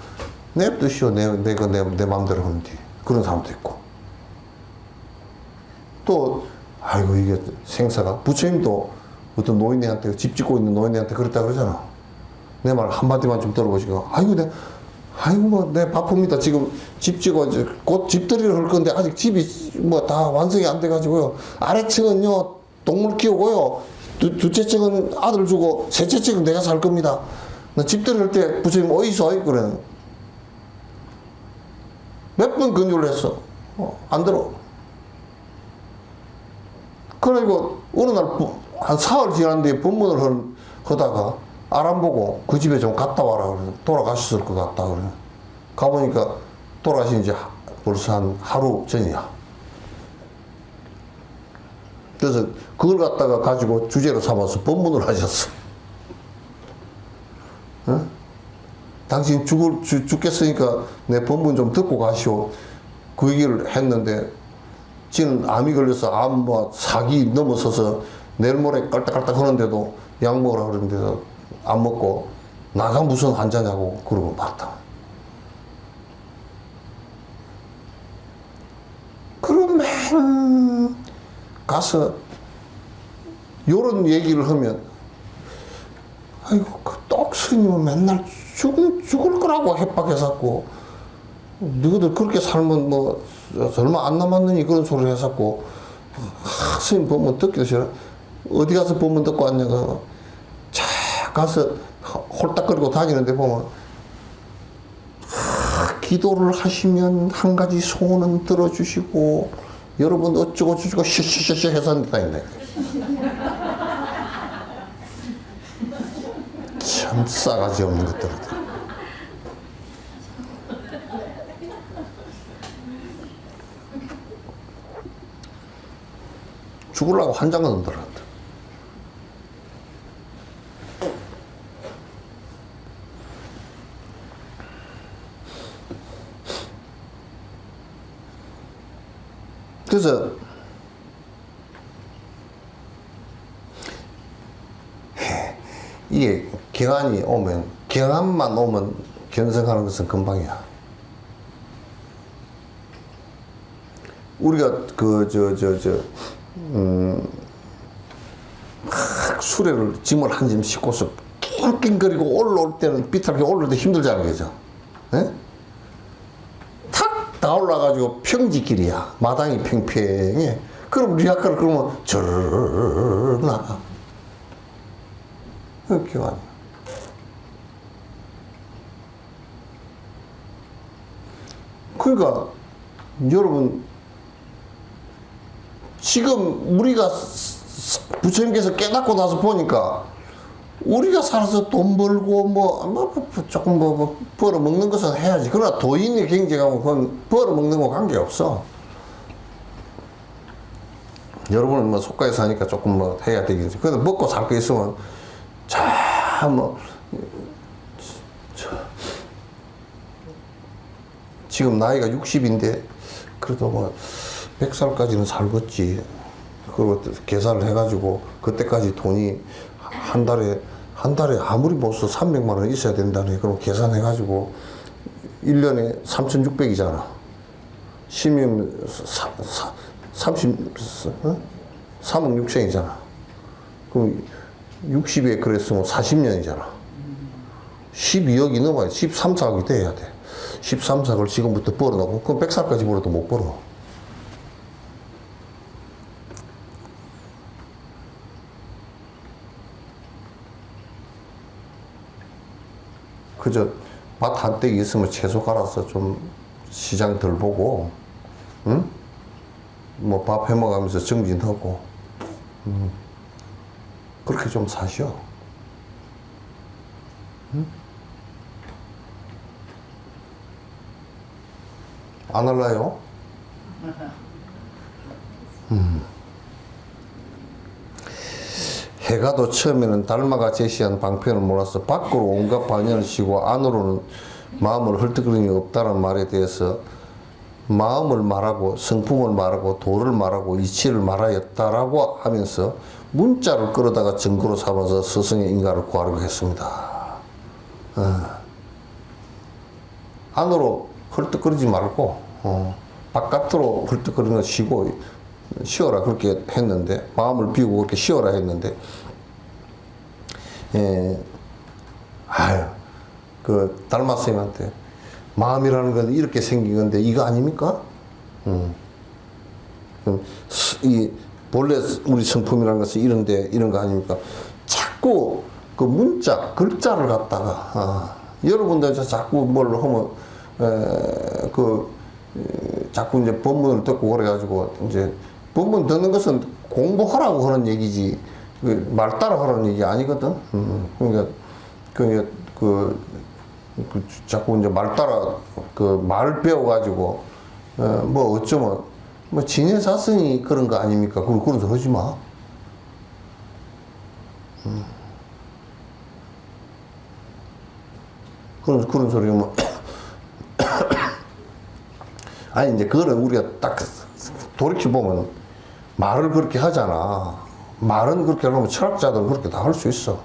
냅두시오. 내 마음대로 하는데. 그런 사람도 있고. 또, 이게 생사가. 부처님도 어떤 노인네한테, 집 짓고 있는 노인네한테 그랬다 그러잖아. 내 말 한마디만 좀 들어보시고, 내 바쁩니다. 지금 집 짓고, 곧 집들이를 할 건데, 아직 집이 뭐 다 완성이 안 돼가지고요. 아래층은요, 동물 키우고요. 둘째 층은 아들 주고, 셋째 층은 내가 살 겁니다. 나 집들이 할 때 부처님 어디서? 그래. 몇 번 근조를 했어. 안 들어. 그리고 어느 날 한 사흘 지난 뒤에 법문을 하다가 안 보고 그 집에 좀 갔다 와라 그래. 돌아가셨을 것 같다 그래. 가보니까 돌아가신 지 벌써 한 하루 전이야. 그래서 그걸 갖다가 가지고 주제로 삼아서 법문을 하셨어. 응? 당신 죽겠으니까 내 법문 좀 듣고 가시오. 그 얘기를 했는데 지는 암이 걸려서 암 뭐 사기 넘어서서 내일 모레 깔딱깔딱 하는데도 약 먹으라 그러는데도 안 먹고 나가 무슨 환자냐고 그러고 봤다. 그러면 가서 요런 얘기를 하면 그 똑스님은 맨날 죽을 거라고 협박했었고 너희들 그렇게 살면 뭐 얼마 안 남았느니 그런 소리를 했었고 스님 법문 듣기도 싫어. 어디 가서 법문 듣고 왔냐고 자 가서 홀딱거리고 다니는데 보면 기도를 하시면 한 가지 소원은 들어주시고 여러분 어쩌고 저쩌고 슈슈슈슈 해서 한다니까. 참 싸가지 없는 것들이다. 죽으려고 환장은 안 들어간다. 그래서 이게 경안만 오면 견성하는 것은 금방이야. 우리가 막 수레를 짐을 한 짐 싣고서 낑낑거리고 올라올 때는 비탈하게 올라올 때 힘들잖아, 그죠? 예? 탁 다 올라가지고 평지길이야. 마당이 평평해. 그럼 리아카를 그러면 저르르 나가. 그게 아니야. 그러니까 여러분 지금 우리가 부처님께서 깨닫고 나서 보니까 우리가 살아서 돈 벌고 조금 벌어 먹는 것은 해야지. 그러나 도인의 경제가 그건 벌어 먹는 거 관계없어. 여러분은 뭐 속가에 사니까 조금 뭐 해야 되겠지. 그래도 먹고 살 거 있으면 지금 나이가 60인데 그래도 뭐 100살까지는 살겠지. 그리고 계산을 해가지고 그때까지 돈이 한 달에 아무리 못 써 300만 원 있어야 된다네. 그럼 계산해가지고 1년에 3,600이잖아. 10년 3억 6천이잖아. 그럼 60에 그랬으면 40년이잖아. 12억이 넘어야 13, 4억이 돼야 돼. 13, 4억을 지금부터 벌어놓고 그럼 100살까지 벌어도 못 벌어. 그저 밭 한떼기 있으면 채소 갈아서 좀 시장 덜 보고, 응? 뭐 밥 해먹으면서 정진하고, 그렇게 좀 사시오. 응? 안 할래요? 해가도 처음에는 달마가 제시한 방편을 몰라서 밖으로 온갖 반연을 시고 안으로는 마음을 헐떡거리는 게 없다는 말에 대해서 마음을 말하고 성품을 말하고 도를 말하고 이치를 말하였다라고 하면서 문자를 끌어다가 증거로 삼아서 스승의 인가를 구하려고 했습니다. 안으로 헐떡거리지 말고 바깥으로 헐떡거리는 거 쉬고 쉬어라 그렇게 했는데, 마음을 비우고 그렇게 쉬어라 했는데, 그 달마 스님한테 마음이라는 건 이렇게 생긴 건데 이거 아닙니까? 이 본래 우리 성품이라는 것은 이런데 이런 거 아닙니까? 자꾸 그 문자 글자를 갖다가 여러분들 자꾸 뭘 하면 자꾸 이제 법문을 듣고 그래가지고 이제 법문 듣는 것은 공부하라고 하는 얘기지 말 따라 하라는 얘기 아니거든. 그러니까 자꾸 이제 말 따라 그 말 배워가지고 뭐 어쩌면 뭐 진해 사성이 그런 거 아닙니까? 그런 소리 하지 마. 그런 소리 뭐 아니 이제 그거는 우리가 딱 돌이켜 보면 말을 그렇게 하잖아. 말은 그렇게 하려면 철학자들은 그렇게 다 할 수 있어.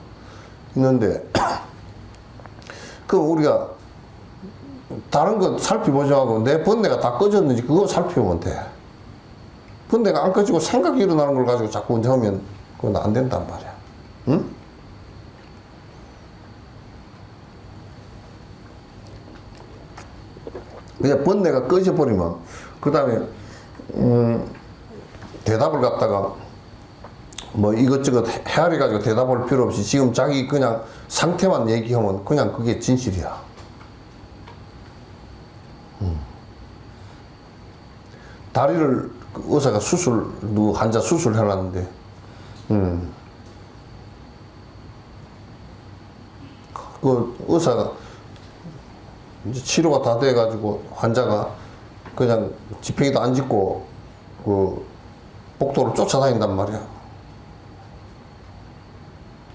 있는데 그럼 우리가 다른 거 살펴보자 하고 내 번뇌가 다 꺼졌는지 그거 살펴보면 돼. 번뇌가 안 꺼지고 생각이 일어나는 걸 가지고 자꾸 이제 하면 그건 안 된단 말이야. 응? 그냥 번뇌가 꺼져버리면 그 다음에 대답을 갖다가 뭐 이것저것 헤아려 가지고 대답할 필요 없이 지금 자기 그냥 상태만 얘기하면 그냥 그게 진실이야. 다리를 의사가 환자 수술해놨는데 그 의사가 이제 치료가 다 돼가지고 환자가 그냥 지팡이도 안 짚고 그 복도를 쫓아다닌단 말이야.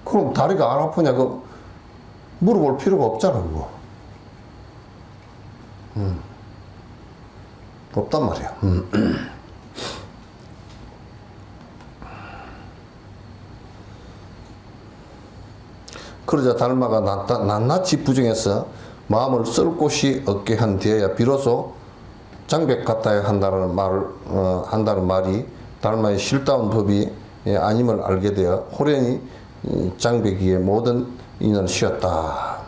그럼 다리가 안 아프냐 그 물어볼 필요가 없잖아 그거. 없단 말이야. 그러자 달마가 낱낱이 부정해서 마음을 쓸 곳이 없게 한 뒤에야 비로소 장백 같아야 한다는 말이 달마의 실다운 법이 아님을 알게 되어 호련히 장백이의 모든 인연을 쉬었다.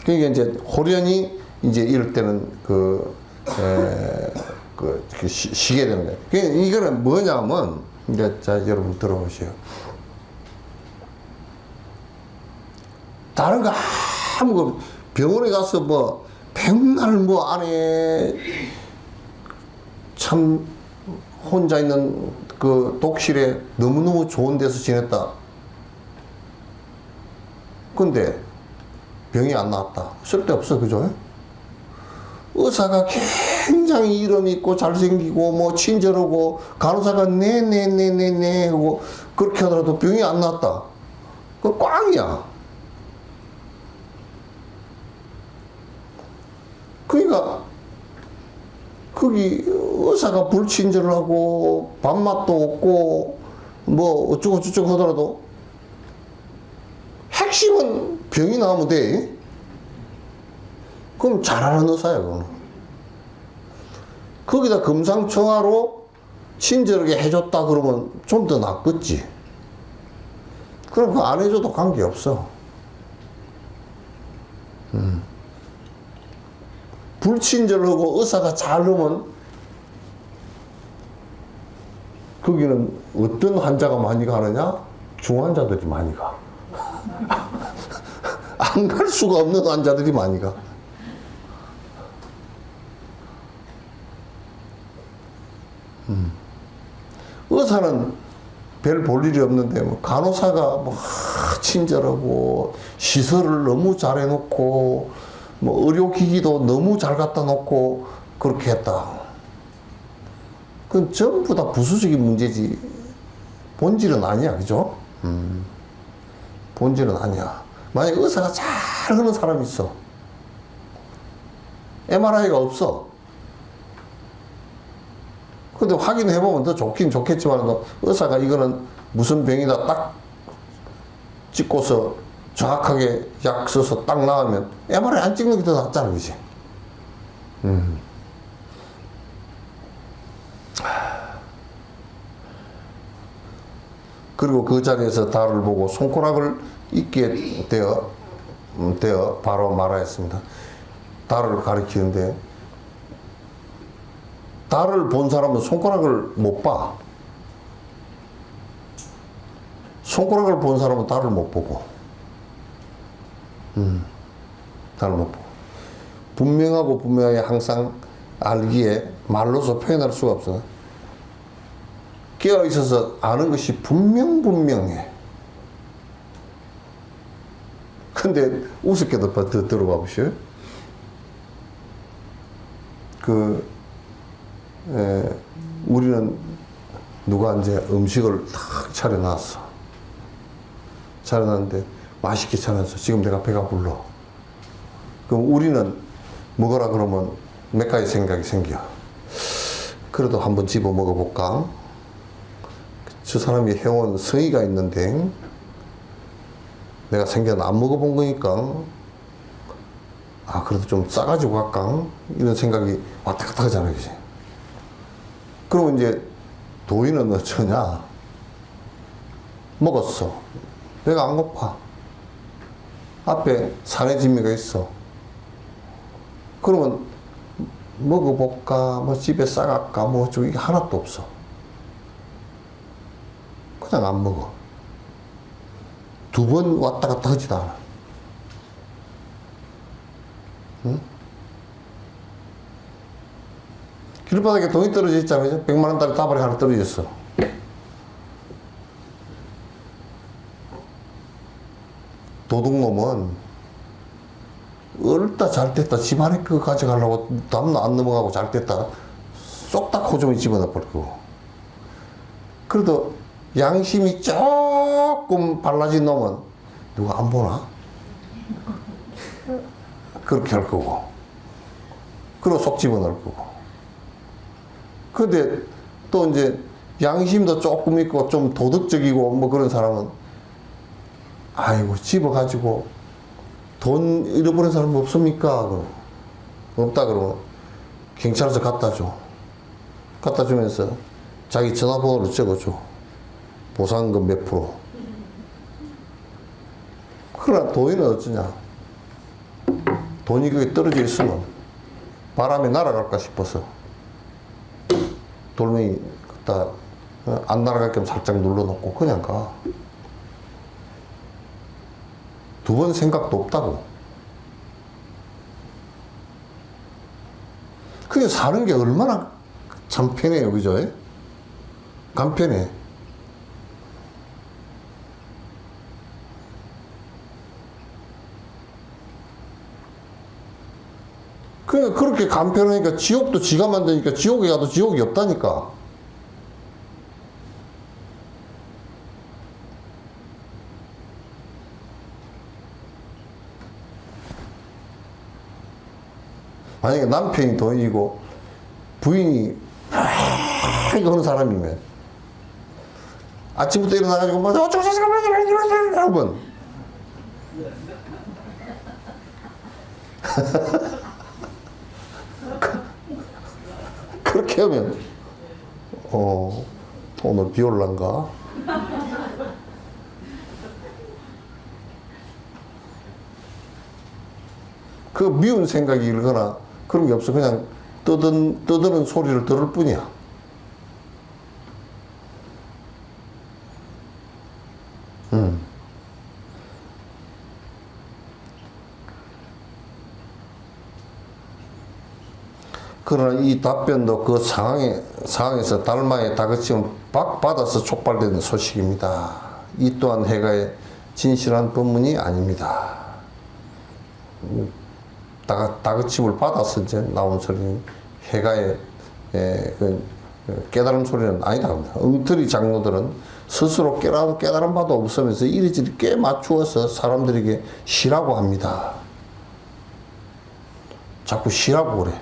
그러니까 이제 호련히 이제 이럴 때는 쉬게 되는 거예요. 그러니까 이거는 뭐냐면 이제 자 여러분 들어보세요. 다른 거 아무 병원에 가서 뭐 백날 뭐 안에 참 혼자 있는 그 독실에 너무너무 좋은 데서 지냈다. 근데 병이 안 나왔다. 쓸데없어, 그죠? 의사가 굉장히 이름 있고 잘생기고 뭐 친절하고 간호사가 네네네네네 하고 그렇게 하더라도 병이 안 나왔다. 그건 꽝이야. 그러니까 거기 의사가 불친절을 하고 밥맛도 없고 뭐 어쩌고 저쩌고 하더라도 핵심은 병이 나오면 돼. 그럼 잘하는 의사야 그거는. 거기다 금상첨화로 친절하게 해줬다 그러면 좀 더 낫겠지. 그럼 그거 안 해줘도 관계없어. 불친절하고 의사가 잘하면 거기는 어떤 환자가 많이 가느냐? 중환자들이 많이 가. 안 갈 수가 없는 환자들이 많이 가. 의사는 별 볼 일이 없는데 뭐 간호사가 뭐 친절하고 시설을 너무 잘 해놓고 뭐 의료기기도 너무 잘 갖다 놓고 그렇게 했다. 그건 전부 다 부수적인 문제지 본질은 아니야, 그죠? 본질은 아니야. 만약에 의사가 잘 하는 사람이 있어. MRI가 없어. 근데 확인해보면 더 좋긴 좋겠지만, 의사가 이거는 무슨 병이다 딱 찍고서 정확하게 약 써서 딱 나오면 MRI 안 찍는 게 더 낫잖아, 그지? 그리고 그 자리에서 달을 보고 손가락을 잊게 되어 바로 말하였습니다. 달을 가리키는데, 달을 본 사람은 손가락을 못 봐. 손가락을 본 사람은 달을 못 보고. 달을 못 보고. 분명하고 분명하게 항상 알기에 말로서 표현할 수가 없어. 깨어 있어서 아는 것이 분명해. 근데 우습게도 들어봐 보시오. 우리는 누가 이제 음식을 탁 차려놨어. 차려놨는데 맛있게 차려놨어. 지금 내가 배가 불러. 그럼 우리는 먹으라 그러면 몇 가지 생각이 생겨. 그래도 한번 집어 먹어볼까? 저 사람이 해온 성의가 있는데 내가 생겨는 안 먹어본 거니까 그래도 좀 싸가지고 갈까? 이런 생각이 왔다 갔다 하잖아요, 그지? 그러면 이제 도인은 어쩌냐? 먹었어. 배가 안 고파. 앞에 산의 진미가 있어. 그러면 먹어볼까? 뭐 집에 싸갈까? 뭐 저기 하나도 없어. 그냥 안 먹어. 두 번 왔다 갔다 하지도 않아. 응? 길바닥에 돈이 떨어져 있잖아요. 100만 원짜리 다발이 하나 떨어졌어. 도둑놈은 얼다 잘 됐다. 집안에 그거 가져가려고 다음날 안 넘어가고 잘 됐다. 쏙 다 호점에 집어넣어 버리고. 그래도 양심이 조금 발라진 놈은 누가 안 보나? 그렇게 할 거고. 그리고 속 집어넣을 거고. 근데 또 이제 양심도 조금 있고 좀 도덕적이고 뭐 그런 사람은 아이고 집어가지고 돈 잃어버린 사람 없습니까? 없다 그러면 경찰서 갖다 줘. 갖다 주면서 자기 전화번호를 적어줘. 보상금 몇 프로. 그러나 도인은 어쩌냐. 돈이 그게 떨어져 있으면 바람에 날아갈까 싶어서 돌멩이 갖다 안 날아갈 겸 살짝 눌러놓고 그냥 가. 두 번 생각도 없다고. 그게 사는 게 얼마나 참 편해요, 그죠? 간편해. 그러니까 그렇게 간편하니까 지옥도 지가 만드니까 지옥에 가도 지옥이 없다니까. 만약에 남편이 도인이고 부인이 이거 하는 사람이면 아침부터 일어나가지고 뭐 하면 그렇게 하면 오늘 비 올란가? 그 미운 생각이 일거나 그런 게 없어. 그냥 떠드는 소리를 들을 뿐이야. 그러나 이 답변도 그 상황에서 달마의 다그침을 받아서 촉발된 소식입니다. 이 또한 해가의 진실한 법문이 아닙니다. 다그침을 받아서 이제 나온 소리는 해가의 그 깨달음 소리는 아니다. 엉터리 장로들은 스스로 깨달음 바도 없으면서 이리저리 꽤 맞추어서 사람들에게 시라고 합니다. 자꾸 시라고 그래.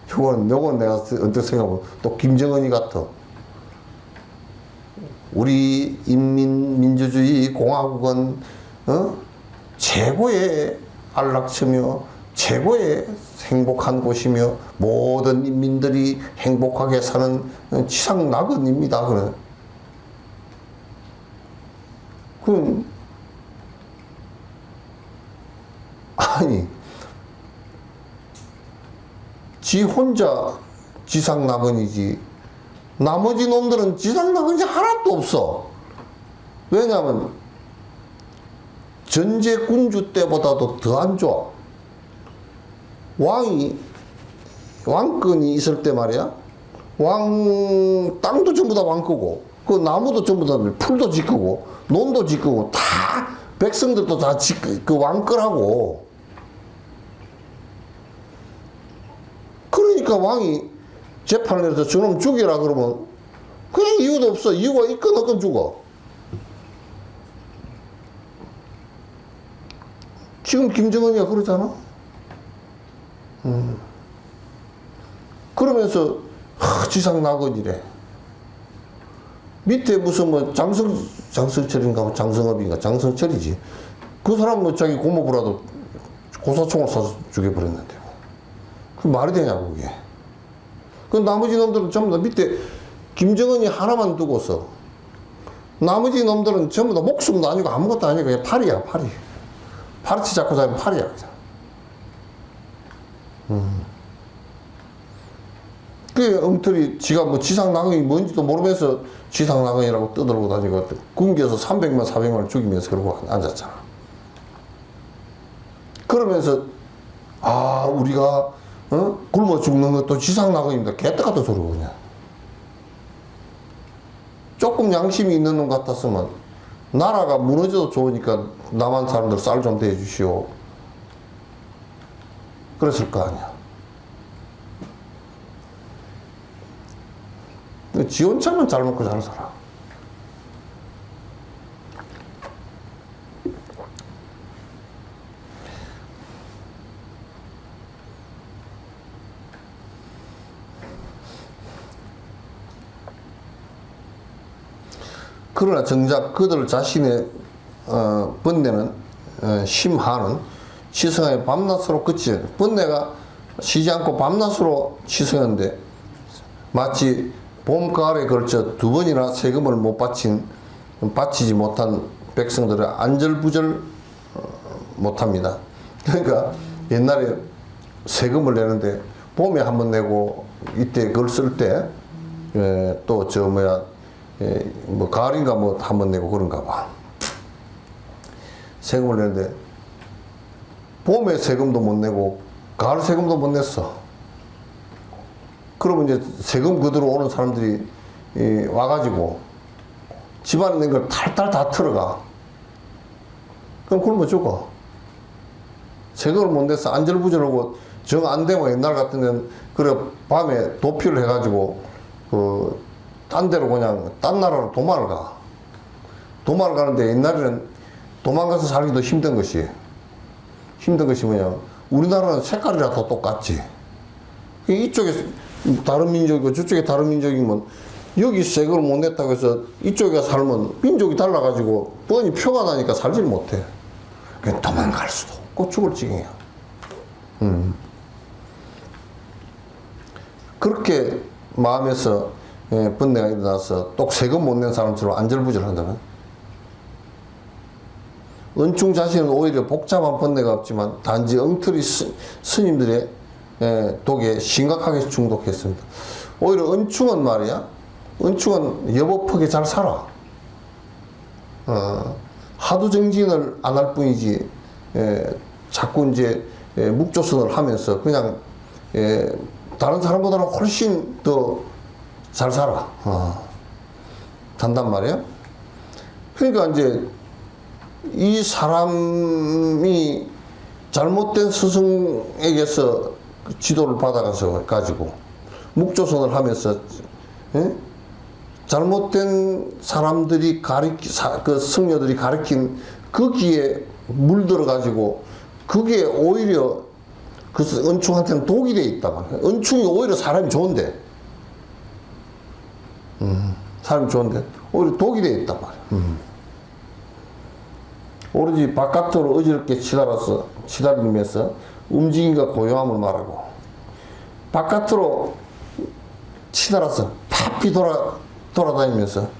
요건 내가 언뜻 생각하면 또 김정은이 같아. 우리 인민민주주의 공화국은 최고의 안락처며 최고의 행복한 곳이며 모든 인민들이 행복하게 사는 지상낙원입니다. 그래. 그럼 아니 지 혼자 지상낙원이지 나머지 놈들은 지상낙원이 하나도 없어. 왜냐하면 전제군주 때보다도 더 안 좋아. 왕권이 있을 때 말이야, 땅도 전부 다 왕거고, 그 나무도 전부 다 풀도 지크고, 논도 지크고, 다, 백성들도 다 그 왕거라고. 그러니까 왕이 재판을 해서 저놈 죽이라 그러면, 그냥 이유도 없어. 이유가 있건 없건 죽어. 지금 김정은이가 그러잖아? 그러면서 지상낙원이래. 밑에 무슨 뭐 장성철인가 장성업인가 장성철이지. 그 사람 뭐 자기 고모부라도 고사총을 쏴서 죽여버렸는데 그 말이 되냐고 그게. 그 나머지 놈들은 전부 다 밑에 김정은이 하나만 두고서 나머지 놈들은 전부 다 목숨도 아니고 아무것도 아니고 그냥 팔이야 팔이. 팔치 잡고 다니면 팔이야 그냥. 그 엉터리 지가 뭐 지상낙원이 뭔지도 모르면서 지상낙원이라고 떠들고 다니고 군기에서 300만 400만을 죽이면서 그러고 앉았잖아. 그러면서 우리가 굶어 죽는 것도 지상낙원입니다. 개떡같은 소리고 그냥. 조금 양심이 있는 놈 같았으면 나라가 무너져도 좋으니까 남한 사람들 쌀 좀 대주시오. 그랬을 거 아니야. 지 혼자만 잘 먹고 잘 살아. 그러나 정작 그들 자신의 번뇌는 심하는 치성의 밤낮으로 그치. 번뇌가 쉬지 않고 밤낮으로 치성하는데 마치 봄, 가을에 걸쳐 두 번이나 세금을 못 바치지 못한 백성들을 안절부절 못합니다. 그러니까 옛날에 세금을 내는데 봄에 한 번 내고 이때 그걸 쓸 때 또 뭐 가을인가 뭐 한 번 내고 그런가 봐. 세금을 내는데 봄에 세금도 못 내고 가을 세금도 못 냈어. 그러면 이제 세금 그대로 오는 사람들이 와가지고 집안에 있는 걸 탈탈 다 털어가. 그럼 굶어 죽어. 세금을 못 내서 안절부절하고 정 안 되면 옛날 같은 데는 그래 밤에 도피를 해가지고 딴 데로 그냥 딴 나라로 도망을 가. 도망을 가는데 옛날에는 도망가서 살기도 힘든 것이 뭐냐, 우리나라는 색깔이라도 똑같지. 이쪽에 다른 민족이고 저쪽에 다른 민족이면 여기 세금을 못 냈다고 해서 이쪽에 살면 민족이 달라가지고 뻔히 표가 나니까 살질 못해. 그냥 도망갈 수도 없고 죽을 지경이야. 그렇게 마음에서 번뇌가 일어나서 또 세금 못 낸 사람처럼 안절부절한다면 은충 자신은 오히려 복잡한 번뇌가 없지만 단지 엉터리 스님들의 독에 심각하게 중독했습니다. 오히려 은충은 말이야, 은충은 여보프게 잘 살아. 하도 정진을 안 할 뿐이지 자꾸 이제 묵조선을 하면서 그냥 다른 사람보다는 훨씬 더 잘 살아. 산단 말이야. 그러니까 이제 이 사람이 잘못된 스승에게서 지도를 받아가서 가지고 묵조선을 하면서 잘못된 사람들이 그 승려들이 가르친 거기에 물들어 가지고 그게 오히려 그 은충한테는 독이 돼 있단 말이야. 은충이 오히려 사람이 좋은데, 사람이 좋은데 오히려 독이 돼 있단 말이야. 오로지 바깥으로 어지럽게 치달으면서 움직임과 고요함을 말하고, 바깥으로 치달아서 파피 돌아다니면서,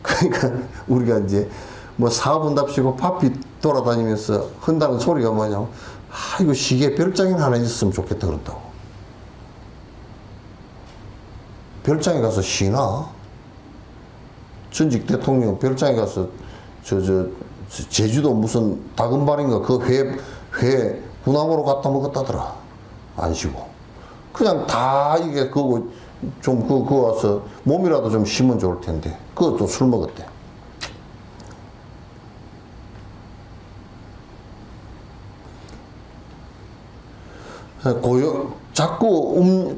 그러니까 우리가 이제 뭐 사업은답시고 파피 돌아다니면서 흔다는 소리가 뭐냐면, 이거 시계 별장이나 하나 있었으면 좋겠다 그런다고. 별장에 가서 쉬나? 전직 대통령 별장에 가서 제주도 무슨 다금발인가 그 회 군함으로 갖다 먹었다더라. 안 쉬고. 그냥 다 이게 그거 좀 그거 와서 몸이라도 좀 쉬면 좋을 텐데 그것도 술 먹었대. 자꾸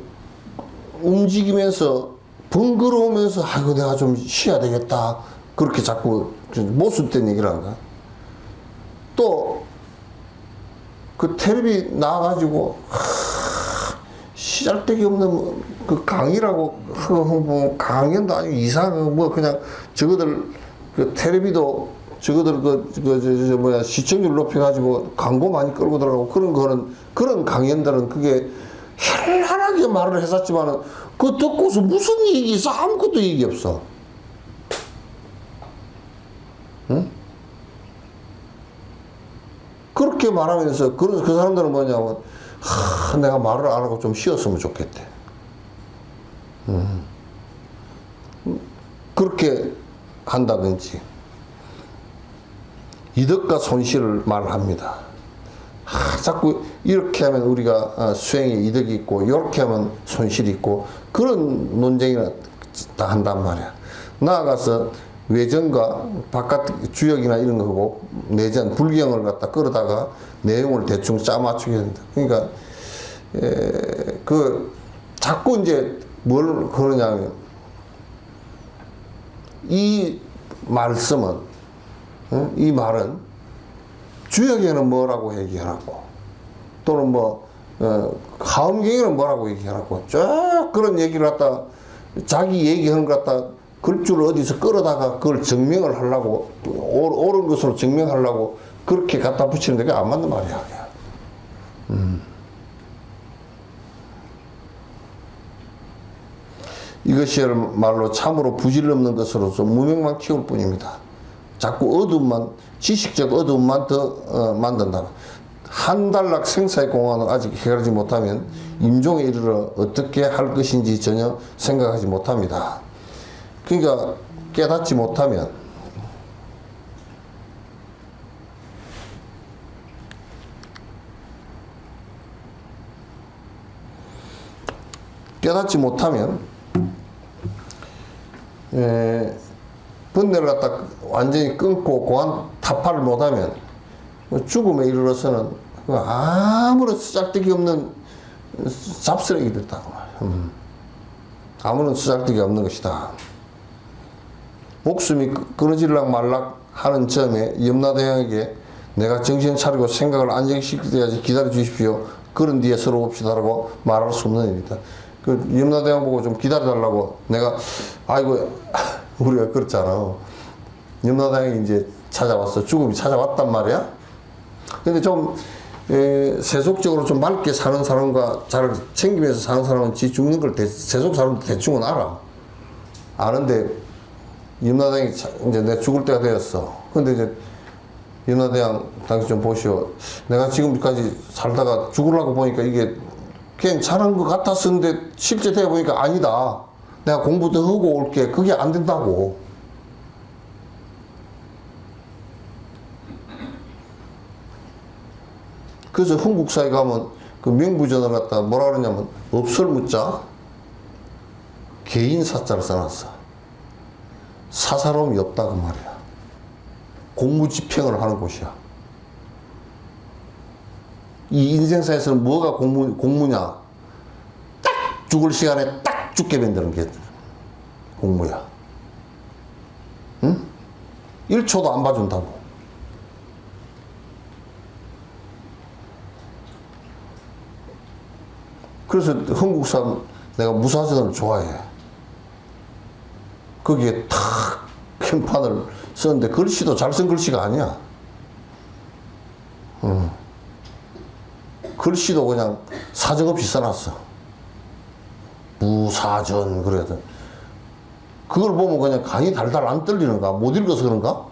움직이면서 번거로우면서 아이고 내가 좀 쉬어야 되겠다 그렇게 자꾸 못쓸 얘기를 한다. 또 그 텔레비 나와가지고 시잘데기 없는 그 강의라고 뭐 강연도 아니고 이상한 뭐 그냥 저거들 그 텔레비도 저거들 뭐야 시청률 높여가지고 광고 많이 끌고 들어가고 그런 강연들은 그게 현란하게 말을 했었지만은 그거 듣고서 무슨 이익이 있어? 아무것도 이익이 없어. 응? 그렇게 말하면서 그 사람들은 뭐냐면 내가 말을 안 하고 좀 쉬었으면 좋겠대. 그렇게 한다든지 이득과 손실을 말합니다. 자꾸 이렇게 하면 우리가 수행에 이득이 있고 이렇게 하면 손실이 있고 그런 논쟁이나 다 한단 말이야. 나아가서 외전과 바깥 주역이나 이런 거고 내전 불경을 갖다 끌어다가 내용을 대충 짜맞추게 된다. 그러니까 그 자꾸 이제 뭘 그러냐면 이 말씀은 이 말은 주역에는 뭐라고 얘기해놨고 또는 뭐 하음경에는 뭐라고 얘기해놨고 쭉 그런 얘기를 갖다 자기 얘기하는 걸 갖다 글줄을 어디서 끌어다가 그걸 증명을 하려고 옳은 것으로 증명하려고 그렇게 갖다 붙이는데 그게 안 맞는 말이야. 이것이야말로 참으로 부질 없는 것으로서 무명만 키울 뿐입니다. 자꾸 어둠만 지식적 어둠만 더 만든다. 한 단락 생사의 공안을 아직 해결하지 못하면 임종에 이르러 어떻게 할 것인지 전혀 생각하지 못합니다. 그러니까 깨닫지 못하면 번뇌를 갖다 완전히 끊고 고안 타파를 못하면 죽음에 이르러서는 아무런 쓰잘데기 없는 잡쓰레기 됐다고 말이야. 아무런 쓰잘데기 없는 것이다. 목숨이 끊어질락 말락 하는 점에 염라대왕에게 내가 정신 차리고 생각을 안정시킬 때까지 기다려 주십시오. 그런 뒤에 서로 봅시다라고 말할 수 없는 일이다. 그 염라대왕 보고 좀 기다려달라고 내가 아이고 우리가 그렇잖아. 염라대왕이 이제 찾아왔어. 죽음이 찾아왔단 말이야. 근데 좀 세속적으로 좀 맑게 사는 사람과 잘 챙기면서 사는 사람은 지 죽는 걸 세속 사람도 대충은 알아. 아는데 염라대왕이 이제 내 죽을 때가 되었어. 근데 이제 염라대왕 당신 좀 보시오. 내가 지금까지 살다가 죽으려고 보니까 이게 괜찮은 것 같았었는데 실제 되어 보니까 아니다. 내가 공부 더 하고 올게. 그게 안 된다고. 그래서 흥국사에 가면 그 명부전을 갖다가 뭐라 그러냐면 업설 무자 개인 사자를 써놨어. 사사로움이 없다 그 말이야. 공무집행을 하는 곳이야. 이 인생사에서는 뭐가 공무냐? 딱 죽을 시간에 딱 죽게 만드는 게 공무야. 응? 1초도 안 봐준다고. 그래서 한국 사람 내가 무사전을 좋아해. 거기에 탁 현판을 썼는데 글씨도 잘 쓴 글씨가 아니야. 글씨도 그냥 사정없이 써놨어. 무사전 그래도 그걸 보면 그냥 간이 달달 안 떨리는가? 못 읽어서 그런가?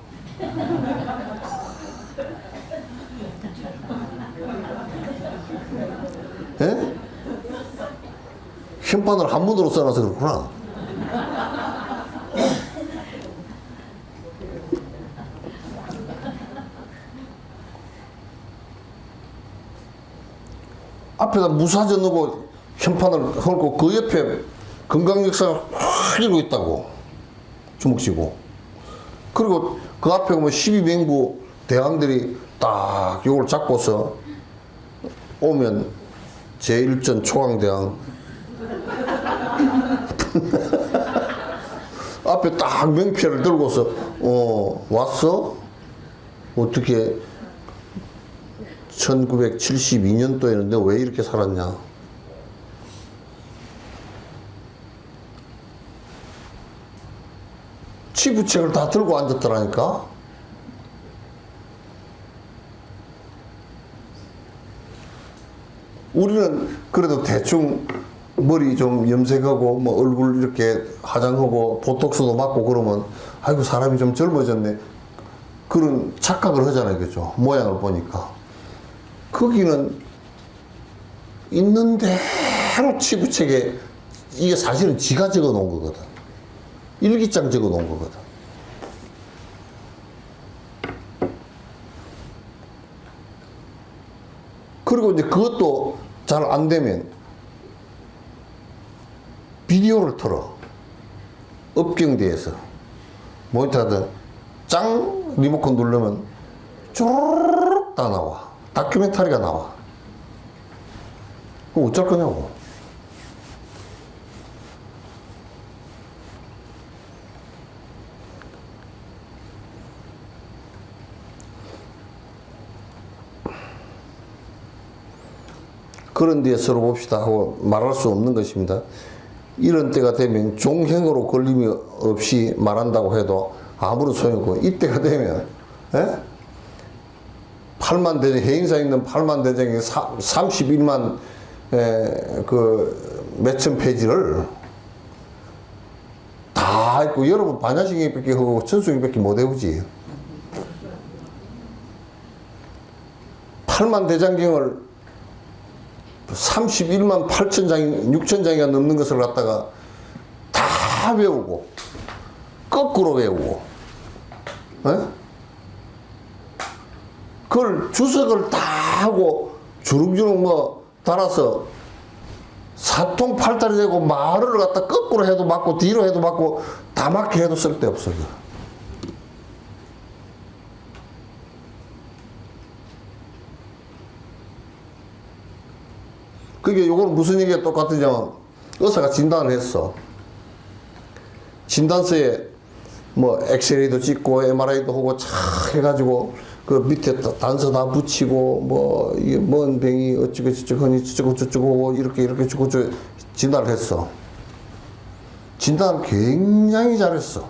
예? 현판을 한문으로 써놔서 그렇구나. 앞에다 무사전 넣고 현판을 헐고 그 옆에 건강역사가 확 읽고 있다고. 주먹 쥐고. 그리고 그 앞에 보면 12명부 대왕들이 딱 요걸 잡고서 오면 제1전 초강대왕 앞에 딱 명패를 들고서 왔어? 어떻게 1972년도에는 왜 이렇게 살았냐? 치부책을 다 들고 앉았더라니까? 우리는 그래도 대충 머리 좀 염색하고 뭐 얼굴 이렇게 화장하고 보톡스도 맞고 그러면 아이고 사람이 좀 젊어졌네 그런 착각을 하잖아요. 그죠? 모양을 보니까. 거기는 있는 대로 치부책에 이게 사실은 지가 적어 놓은 거거든. 일기장 적어 놓은 거거든. 그리고 이제 그것도 잘 안 되면 비디오를 틀어. 업경대에서. 모니터 하든 짱 리모컨 누르면 쪼르륵 다 나와. 다큐멘터리가 나와. 그럼 어쩔 거냐고. 그런 데에 서로 봅시다 하고 말할 수 없는 것입니다. 이런 때가 되면 종행으로 걸림이 없이 말한다고 해도 아무런 소용없고 이때가 되면 8만 대장 해인사 있는 8만 대장이 31만 그 몇천 페이지를 다 있고 여러분 반야식이밖에 하고 천수기밖에 못 해오지. 8만 대장경을 31만 8천 장, 6천 장이 넘는 것을 갖다가 다 외우고, 거꾸로 외우고, 그걸 주석을 다 하고, 주름주름 뭐 달아서, 사통팔달이 되고, 말을 갖다 거꾸로 해도 맞고, 뒤로 해도 맞고, 다 맞게 해도 쓸데없어. 그게 요거는 무슨 얘기가 똑같으냐면 의사가 진단을 했어. 진단서에 뭐 엑스레이도 찍고 MRI도 하고 착 해가지고 그 밑에 단서 다 붙이고 뭐 이게 뭔 병이 어쩌고 저쩌고 하니 저쩌고 저쩌고 이렇게 저쩌고 진단을 했어. 진단을 굉장히 잘했어.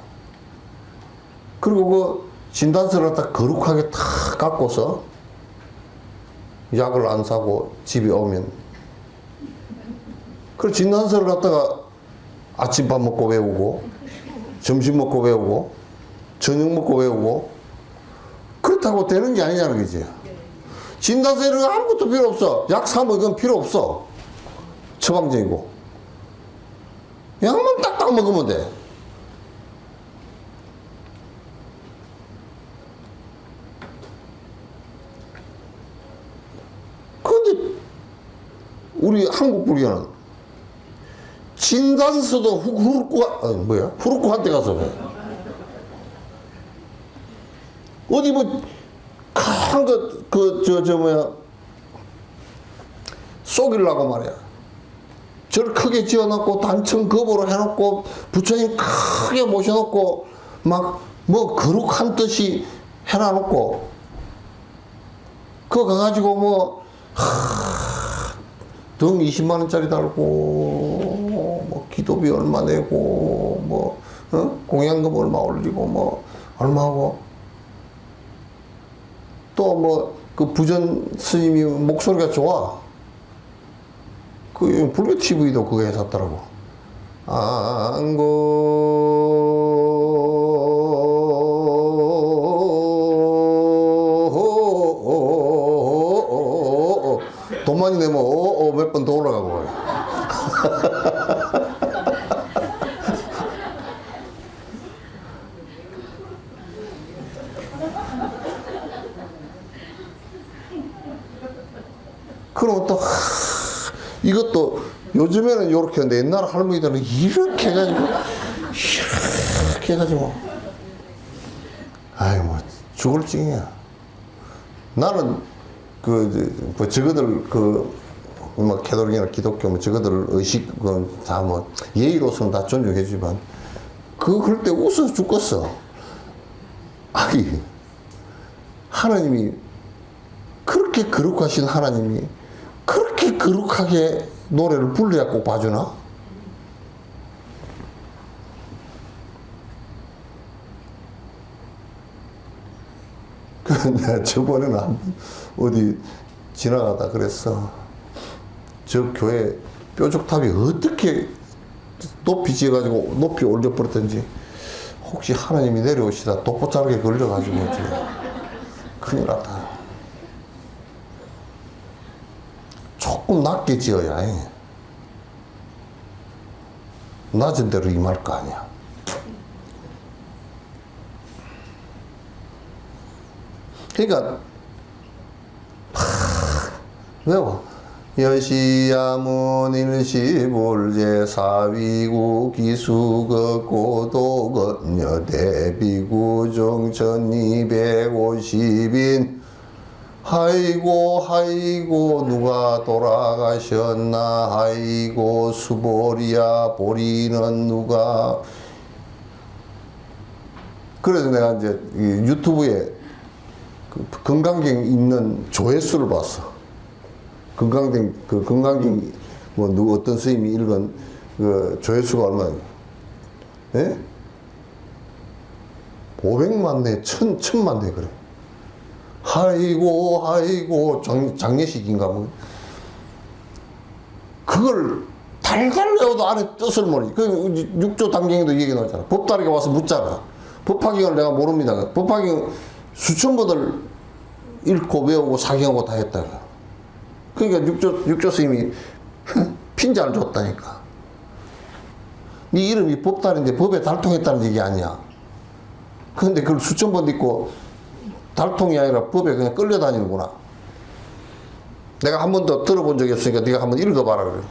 그리고 그 진단서를 딱 거룩하게 탁 갖고서 약을 안 사고 집에 오면 그 진단서를 갖다가 아침밥 먹고 외우고, 점심 먹고 외우고, 저녁 먹고 외우고, 그렇다고 되는 게 아니냐는 거지. 진단서 이런 거 아무것도 필요 없어. 약 사면 이건 필요 없어. 처방전이고. 약만 딱딱 먹으면 돼. 그런데 우리 한국 불교는 진단서도 후루꾸한테 가서 해. 어디 뭐 강한 쏘기려고 말이야. 절 크게 지어놓고 단청 거부로 해놓고 부처님 크게 모셔놓고 막 뭐 거룩한 뜻이 해놔놓고 그거 가가지고 등 20만 원짜리 달고 뭐 기도비 얼마 내고 뭐 공양금 얼마 올리고 얼마 하고 또 그 부전 스님이 목소리가 좋아. 그 불교 TV도 그거 해놨더라고. 돈 많이 내면 몇 번 더 올라가고. 그럼 또 이것도 요즘에는 이렇게 하는데 옛날 할머니들은 이렇게 해가지고 아이 죽을 찡이야. 나는 저거들 캐톨릭이나 기독교 저거들 의식 다 예의로서는 다 존중해주지만 그거 그럴 때 웃어 죽겠어. 아니 하나님이 그렇게 거룩하신 하나님이 그렇게 거룩하게 노래를 불러야 꼭 봐주나? 내가 저번에는 한번 어디 지나가다 그랬어. 저 교회 뾰족탑이 어떻게 높이 지어가지고 높이 올려버렸던지 혹시 하나님이 내려오시다 독보자르게 걸려가지고 큰일 났다. 조금 낮게 지어야 해. 낮은 대로 임할 거 아니야. 그러니까 외워. 여시야문 일시불제 사위구 기수거 고도건여 대비구 정천 250인 아이고 누가 돌아가셨나. 아이고 수보리야 보리는 누가. 그래서 내가 이제 유튜브에 건강경 있는 조회수를 봤어. 건강경 어떤 스님이 읽은 조회수가 얼마냐? 예? 500만 내, 1000만 내 그래. 아이고 장례식인가 뭐. 그걸 달달 외워도 안에 뜻을 모르지. 그 육조 담경에도 얘기 나왔잖아. 법다리가 와서 묻잖아. 법화경을 내가 모릅니다. 법화경 수천 번을 읽고 외우고 사경하고 다 했다. 그러니까 육조 스님이 핀잔을 줬다니까. 네 이름이 법달인데 법에 달통했다는 얘기 아니야. 그런데 그걸 수천 번 읽고 달통이 아니라 법에 그냥 끌려다니는구나. 내가 한 번도 들어본 적이 없으니까 네가 한번 읽어봐라 그래.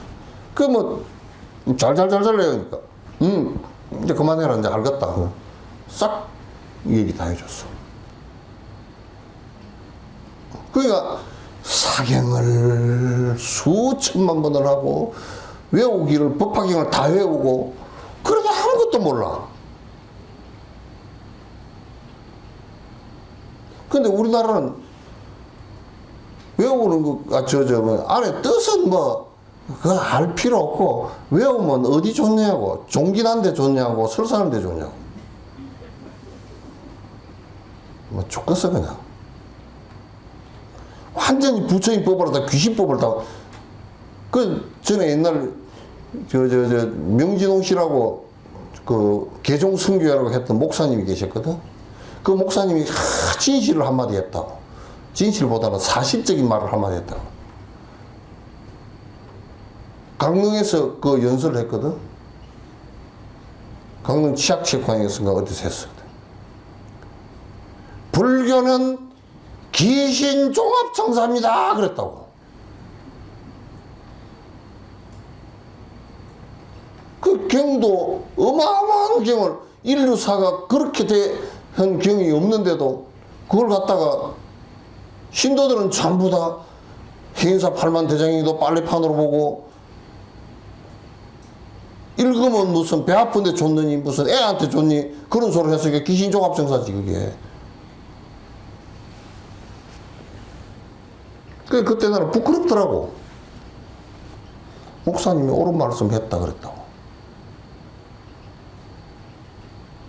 잘잘 외우니까 이제 그만해라 이제 알겠다. 싹 얘기 다 해줬어. 그러니까 사경을 수천만 번을 하고 외우기를 법화경을 다 외우고 그래도 아무것도 몰라. 근데 우리나라는 외우는 안에 뜻은 그거 알 필요 없고 외우면 어디 좋냐고, 종긴한데 좋냐고, 설사하는데 좋냐고. 죽겠어 그냥. 완전히 부처님 법을 다 귀신 법을 다. 전에 옛날 명진홍 씨라고 개종 선교회라고 했던 목사님이 계셨거든. 그 목사님이 진실을 한마디 했다고. 진실보다는 사실적인 말을 한마디 했다고. 강릉에서 연설을 했거든. 강릉 치약체육관에서인가 어디서 했었거든. 불교는 귀신 종합청사입니다 그랬다고. 그 경도 어마어마한 경을 인류사가 그렇게 한 경이 없는데도 그걸 갖다가 신도들은 전부 다 행사 8만 대장이도 빨래판으로 보고 읽으면 무슨 배 아픈데 줬느니 무슨 애한테 줬니 그런 소리 해서 이게 귀신 종합정사지 그게. 그때 나는 부끄럽더라고. 목사님이 옳은 말씀 했다 그랬다고.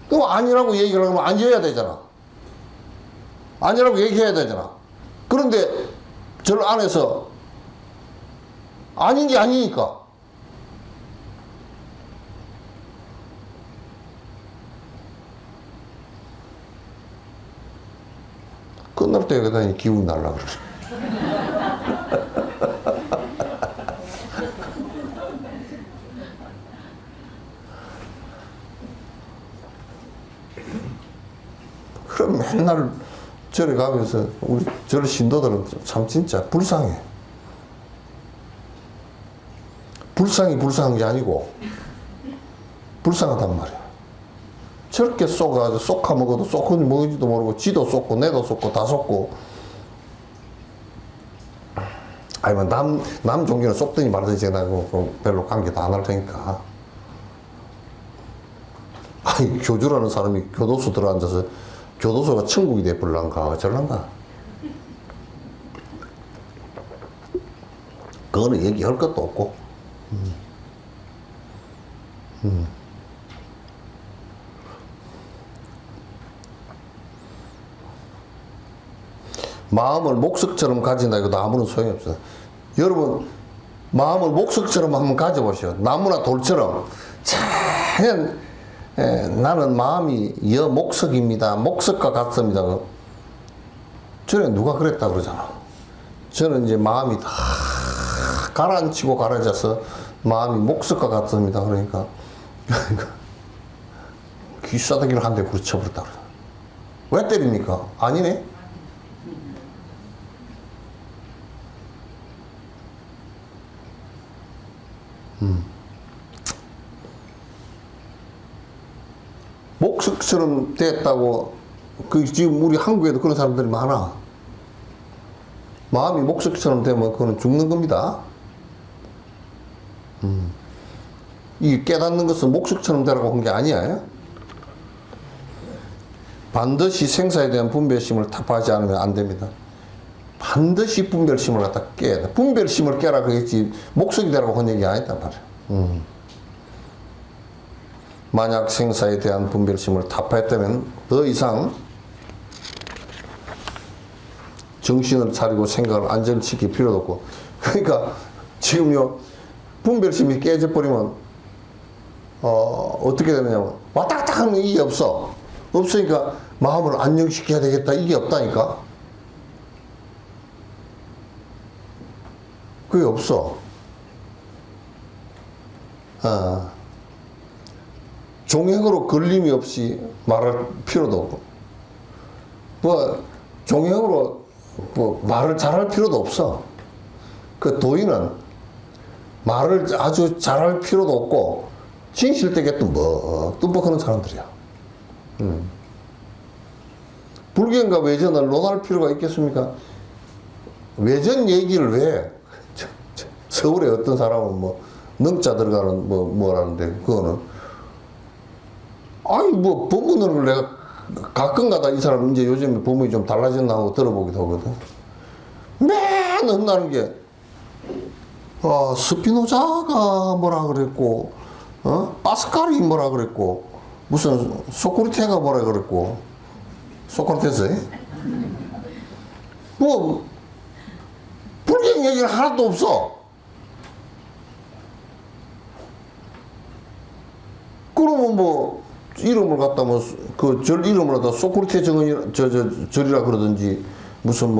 그럼 아니라고 얘기를 하면 아니어야 되잖아. 아니라고 얘기해야 되잖아. 그런데 절 안에서 아닌 게 아니니까. 끝날 때 여기다 기운이 날라 그래. 그럼 맨날 절에 가면서 우리 절 신도들은 참 진짜 불쌍해. 불쌍한 게 아니고 불쌍하단 말이야. 저렇게 쏘가지고 쏙하 먹어도 쏙은지 먹은지도 모르고 지도 쏟고 내도 쏟고 다 쏟고. 아니면 남 종교는 쏟더니 말든지 나고 별로 관계도 안 할 테니까. 아니 교주라는 사람이 교도소 들어앉아서 교도소가 천국이 돼버릴란가 어쩔란가. 그거는 얘기할 것도 없고. 마음을 목석처럼 가진다 이것도 아무런 소용이 없어요. 여러분 마음을 목석처럼 한번 가져보시오. 나무나 돌처럼 자연 나는 마음이 목석입니다. 목석과 같습니다. 전에 누가 그랬다 그러잖아. 저는 이제 마음이 다 가라앉히고 가라앉아서 마음이 목석과 같습니다. 그러니까 귀싸대기를 한 대 부딪혀버렸다 그러잖아. 왜 때립니까? 아니네. 목석처럼 됐다고 지금 우리 한국에도 그런 사람들이 많아. 마음이 목석처럼 되면 그거는 죽는 겁니다. 이 깨닫는 것은 목석처럼 되라고 한 게 아니야. 반드시 생사에 대한 분별심을 타파하지 않으면 안 됩니다. 반드시 분별심을 갖다 깨야 돼. 분별심을 깨라 그랬지 목석이 되라고 한 얘기 아니단 말이야. 만약 생사에 대한 분별심을 타파했다면 더 이상 정신을 차리고 생각을 안정시킬 필요도 없고. 그러니까 지금요 분별심이 깨져버리면 어떻게 되느냐면 왔다 갔다 하는 이게 없으니까 마음을 안정시켜야 되겠다 이게 없다니까. 그게 없어. 종행으로 걸림이 없이 말할 필요도 없고, 종행으로 말을 잘할 필요도 없어. 그 도인은 말을 아주 잘할 필요도 없고, 진실되게 뜸뻑하는 사람들이야. 불경과 외전을 논할 필요가 있겠습니까? 외전 얘기를 왜, 서울에 어떤 사람은 능자 들어가는 뭐라는데, 그거는 아니 법문을 내가 가끔가다 이 사람 이제 요즘에 법문이 좀 달라졌나 하고 들어보기도 하거든. 맨 혼나는 게 스피노자가 뭐라 그랬고 파스칼이 뭐라 그랬고 무슨 소크라테가 뭐라 그랬고 소크라테스 불경 얘기는 하나도 없어. 그러면 이름을 갖다 그 절 이름을 갖다 소크라테 절이라 그러든지 무슨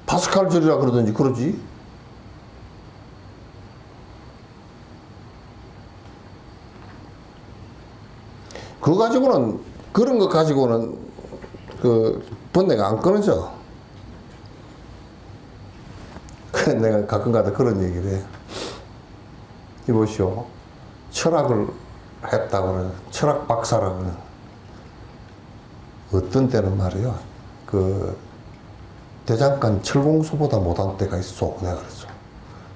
파스칼 절이라 그러든지 그러지. 그거 가지고는 그런 거 가지고는 그 번뇌가 안 끊어져. 그래 내가 가끔가다 그런 얘기를 해. 이보시오. 철학을 했다고 그래요. 철학 박사라고 그래요. 어떤 때는 말이요. 그 대장간 철공소보다 못한 때가 있어. 내가 그랬어.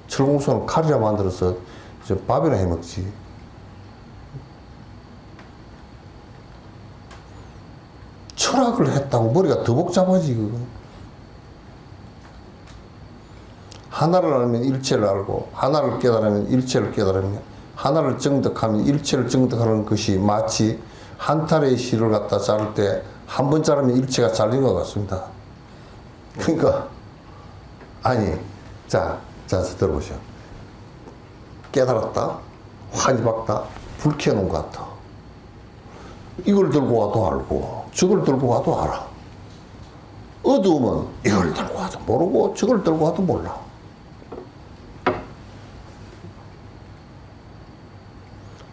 철공소는 칼이라 만들어서 이제 밥이나 해 먹지. 철학을 했다고 머리가 더 복잡하지, 그거. 하나를 알면 일체를 알고, 하나를 깨달으면 일체를 깨달으며, 하나를 정득하면 일체를 정득하는 것이 마치 한 타래의 실을 갖다 자를 때 한 번 자르면 일체가 잘린 것 같습니다. 그러니까, 아니, 자, 들어보세요. 깨달았다, 환히 박다, 불 켜놓은 것 같아. 이걸 들고 와도 알고, 저걸 들고 와도 알아. 어두우면 이걸 들고 와도 모르고, 저걸 들고 와도 몰라.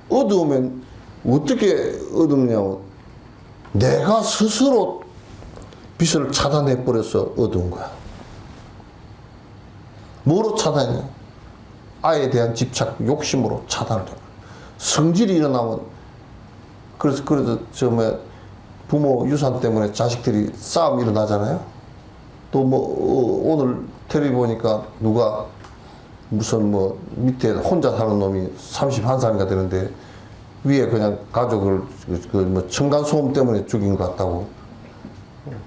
어두우면 어떻게 어둡냐면 내가 스스로 빛을 차단해 버려서 어두운 거야. 뭐로 차단해? 아에 대한 집착, 욕심으로 차단을 해. 성질이 일어나면 그래서 부모 유산 때문에 자식들이 싸움 일어나잖아요. 또 뭐 오늘 텔레비 보니까 누가 무슨 뭐 밑에 혼자 사는 놈이 31살인가 되는데 위에 그냥 가족을 그 뭐 층간소음 때문에 죽인 것 같다고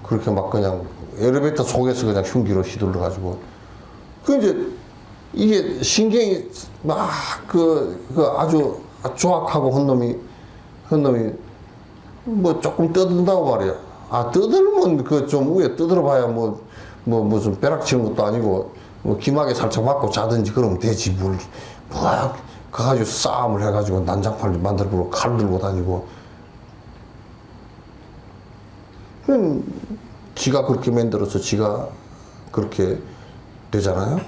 그렇게 막 그냥 엘리베이터 속에서 그냥 흉기로 휘둘러 가지고 그 이제 이게 신경이 막 그 아주 조악하고 헌 놈이 뭐 조금 떠든다고 말이야. 아 떠들면 그 좀 위에 떠들어 봐야 뭐 무슨 벼락 치는 것도 아니고 뭐 기막에 살짝 맞고 자든지 그러면 되지 뭘 뭐 가가지고 싸움을 해가지고 난장판을 만들고 칼 들고 다니고 그럼 지가 그렇게 만들어서 지가 그렇게 되잖아요.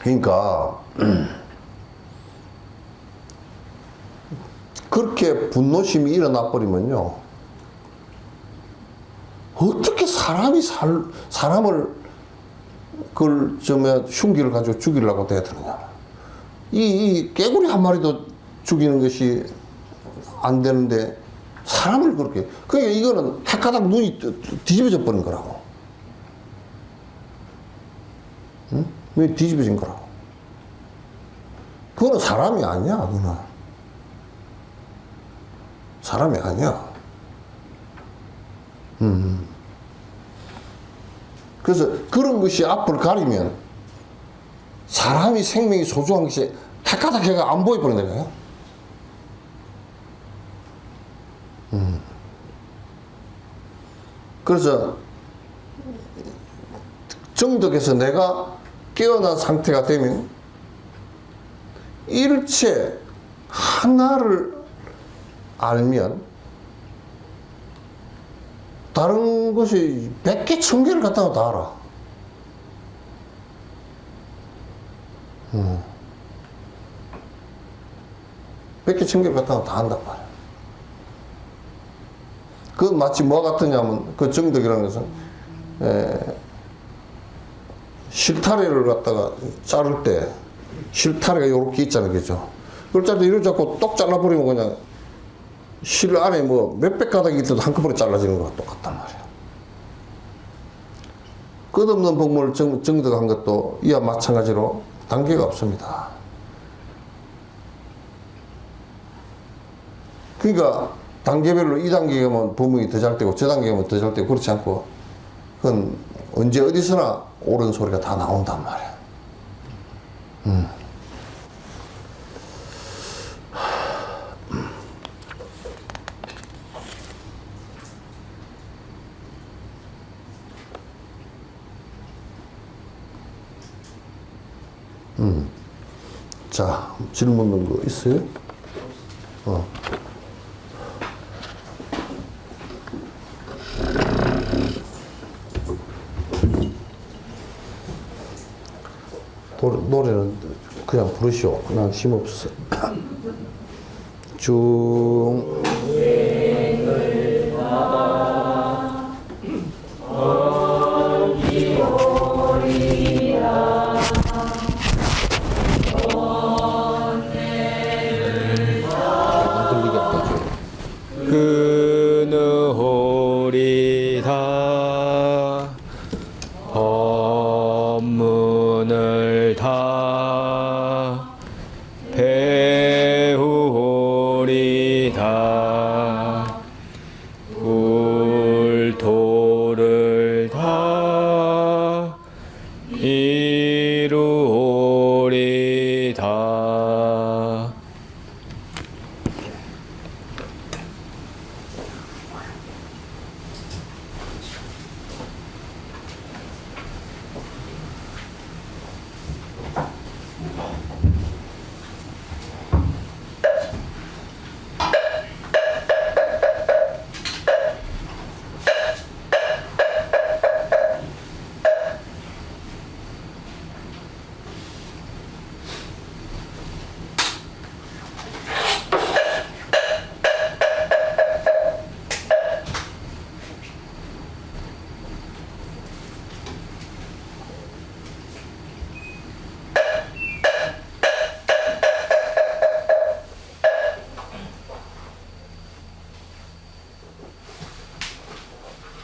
그러니까 그렇게 분노심이 일어나 버리면요 어떻게 사람을 그걸 흉기를 가지고 죽이려고 돼야 되느냐. 이 깨구리 한 마리도 죽이는 것이 안 되는데 사람을 그렇게. 그러니까 이거는 헷가닥 눈이 뒤집어져 버린 거라고. 응? 왜 뒤집어진 거라고. 그거는 사람이 아니야, 그거는. 사람이 아니야. 그래서 그런 것이 앞을 가리면 사람이 생명이 소중한 것이 헷가닥 해가 안 보여버린다 거예요. 그래서 정덕에서 내가 깨어난 상태가 되면 일체 하나를 알면 다른 것이 100개, 1000개를 갖다가 다 알아. 100개, 1000개를 갖다가 다 한단 말이야. 그건 마치 뭐가 같으냐면, 그 정덕이라는 것은, 실타래를 갖다가 자를 때, 실타래가 요렇게 있잖아요. 그죠? 그걸 자를 때 이걸 잡고 똑 잘라버리면 그냥 실 안에 뭐 몇백 가닥이 있어도 한꺼번에 잘라지는 거랑 똑같단 말이야. 끝없는 복물을 정득한 것도 이와 마찬가지로 단계가 없습니다. 그러니까 단계별로 이 단계에 가면 범응이 더 잘 되고 저 단계에 가면 더 잘 되고 그렇지 않고 그건 언제 어디서나 옳은 소리가 다 나온단 말이야. 자, 질문 있는 거 있어요? 노래는 그냥 부르시오. 난 힘없어. 중. 호리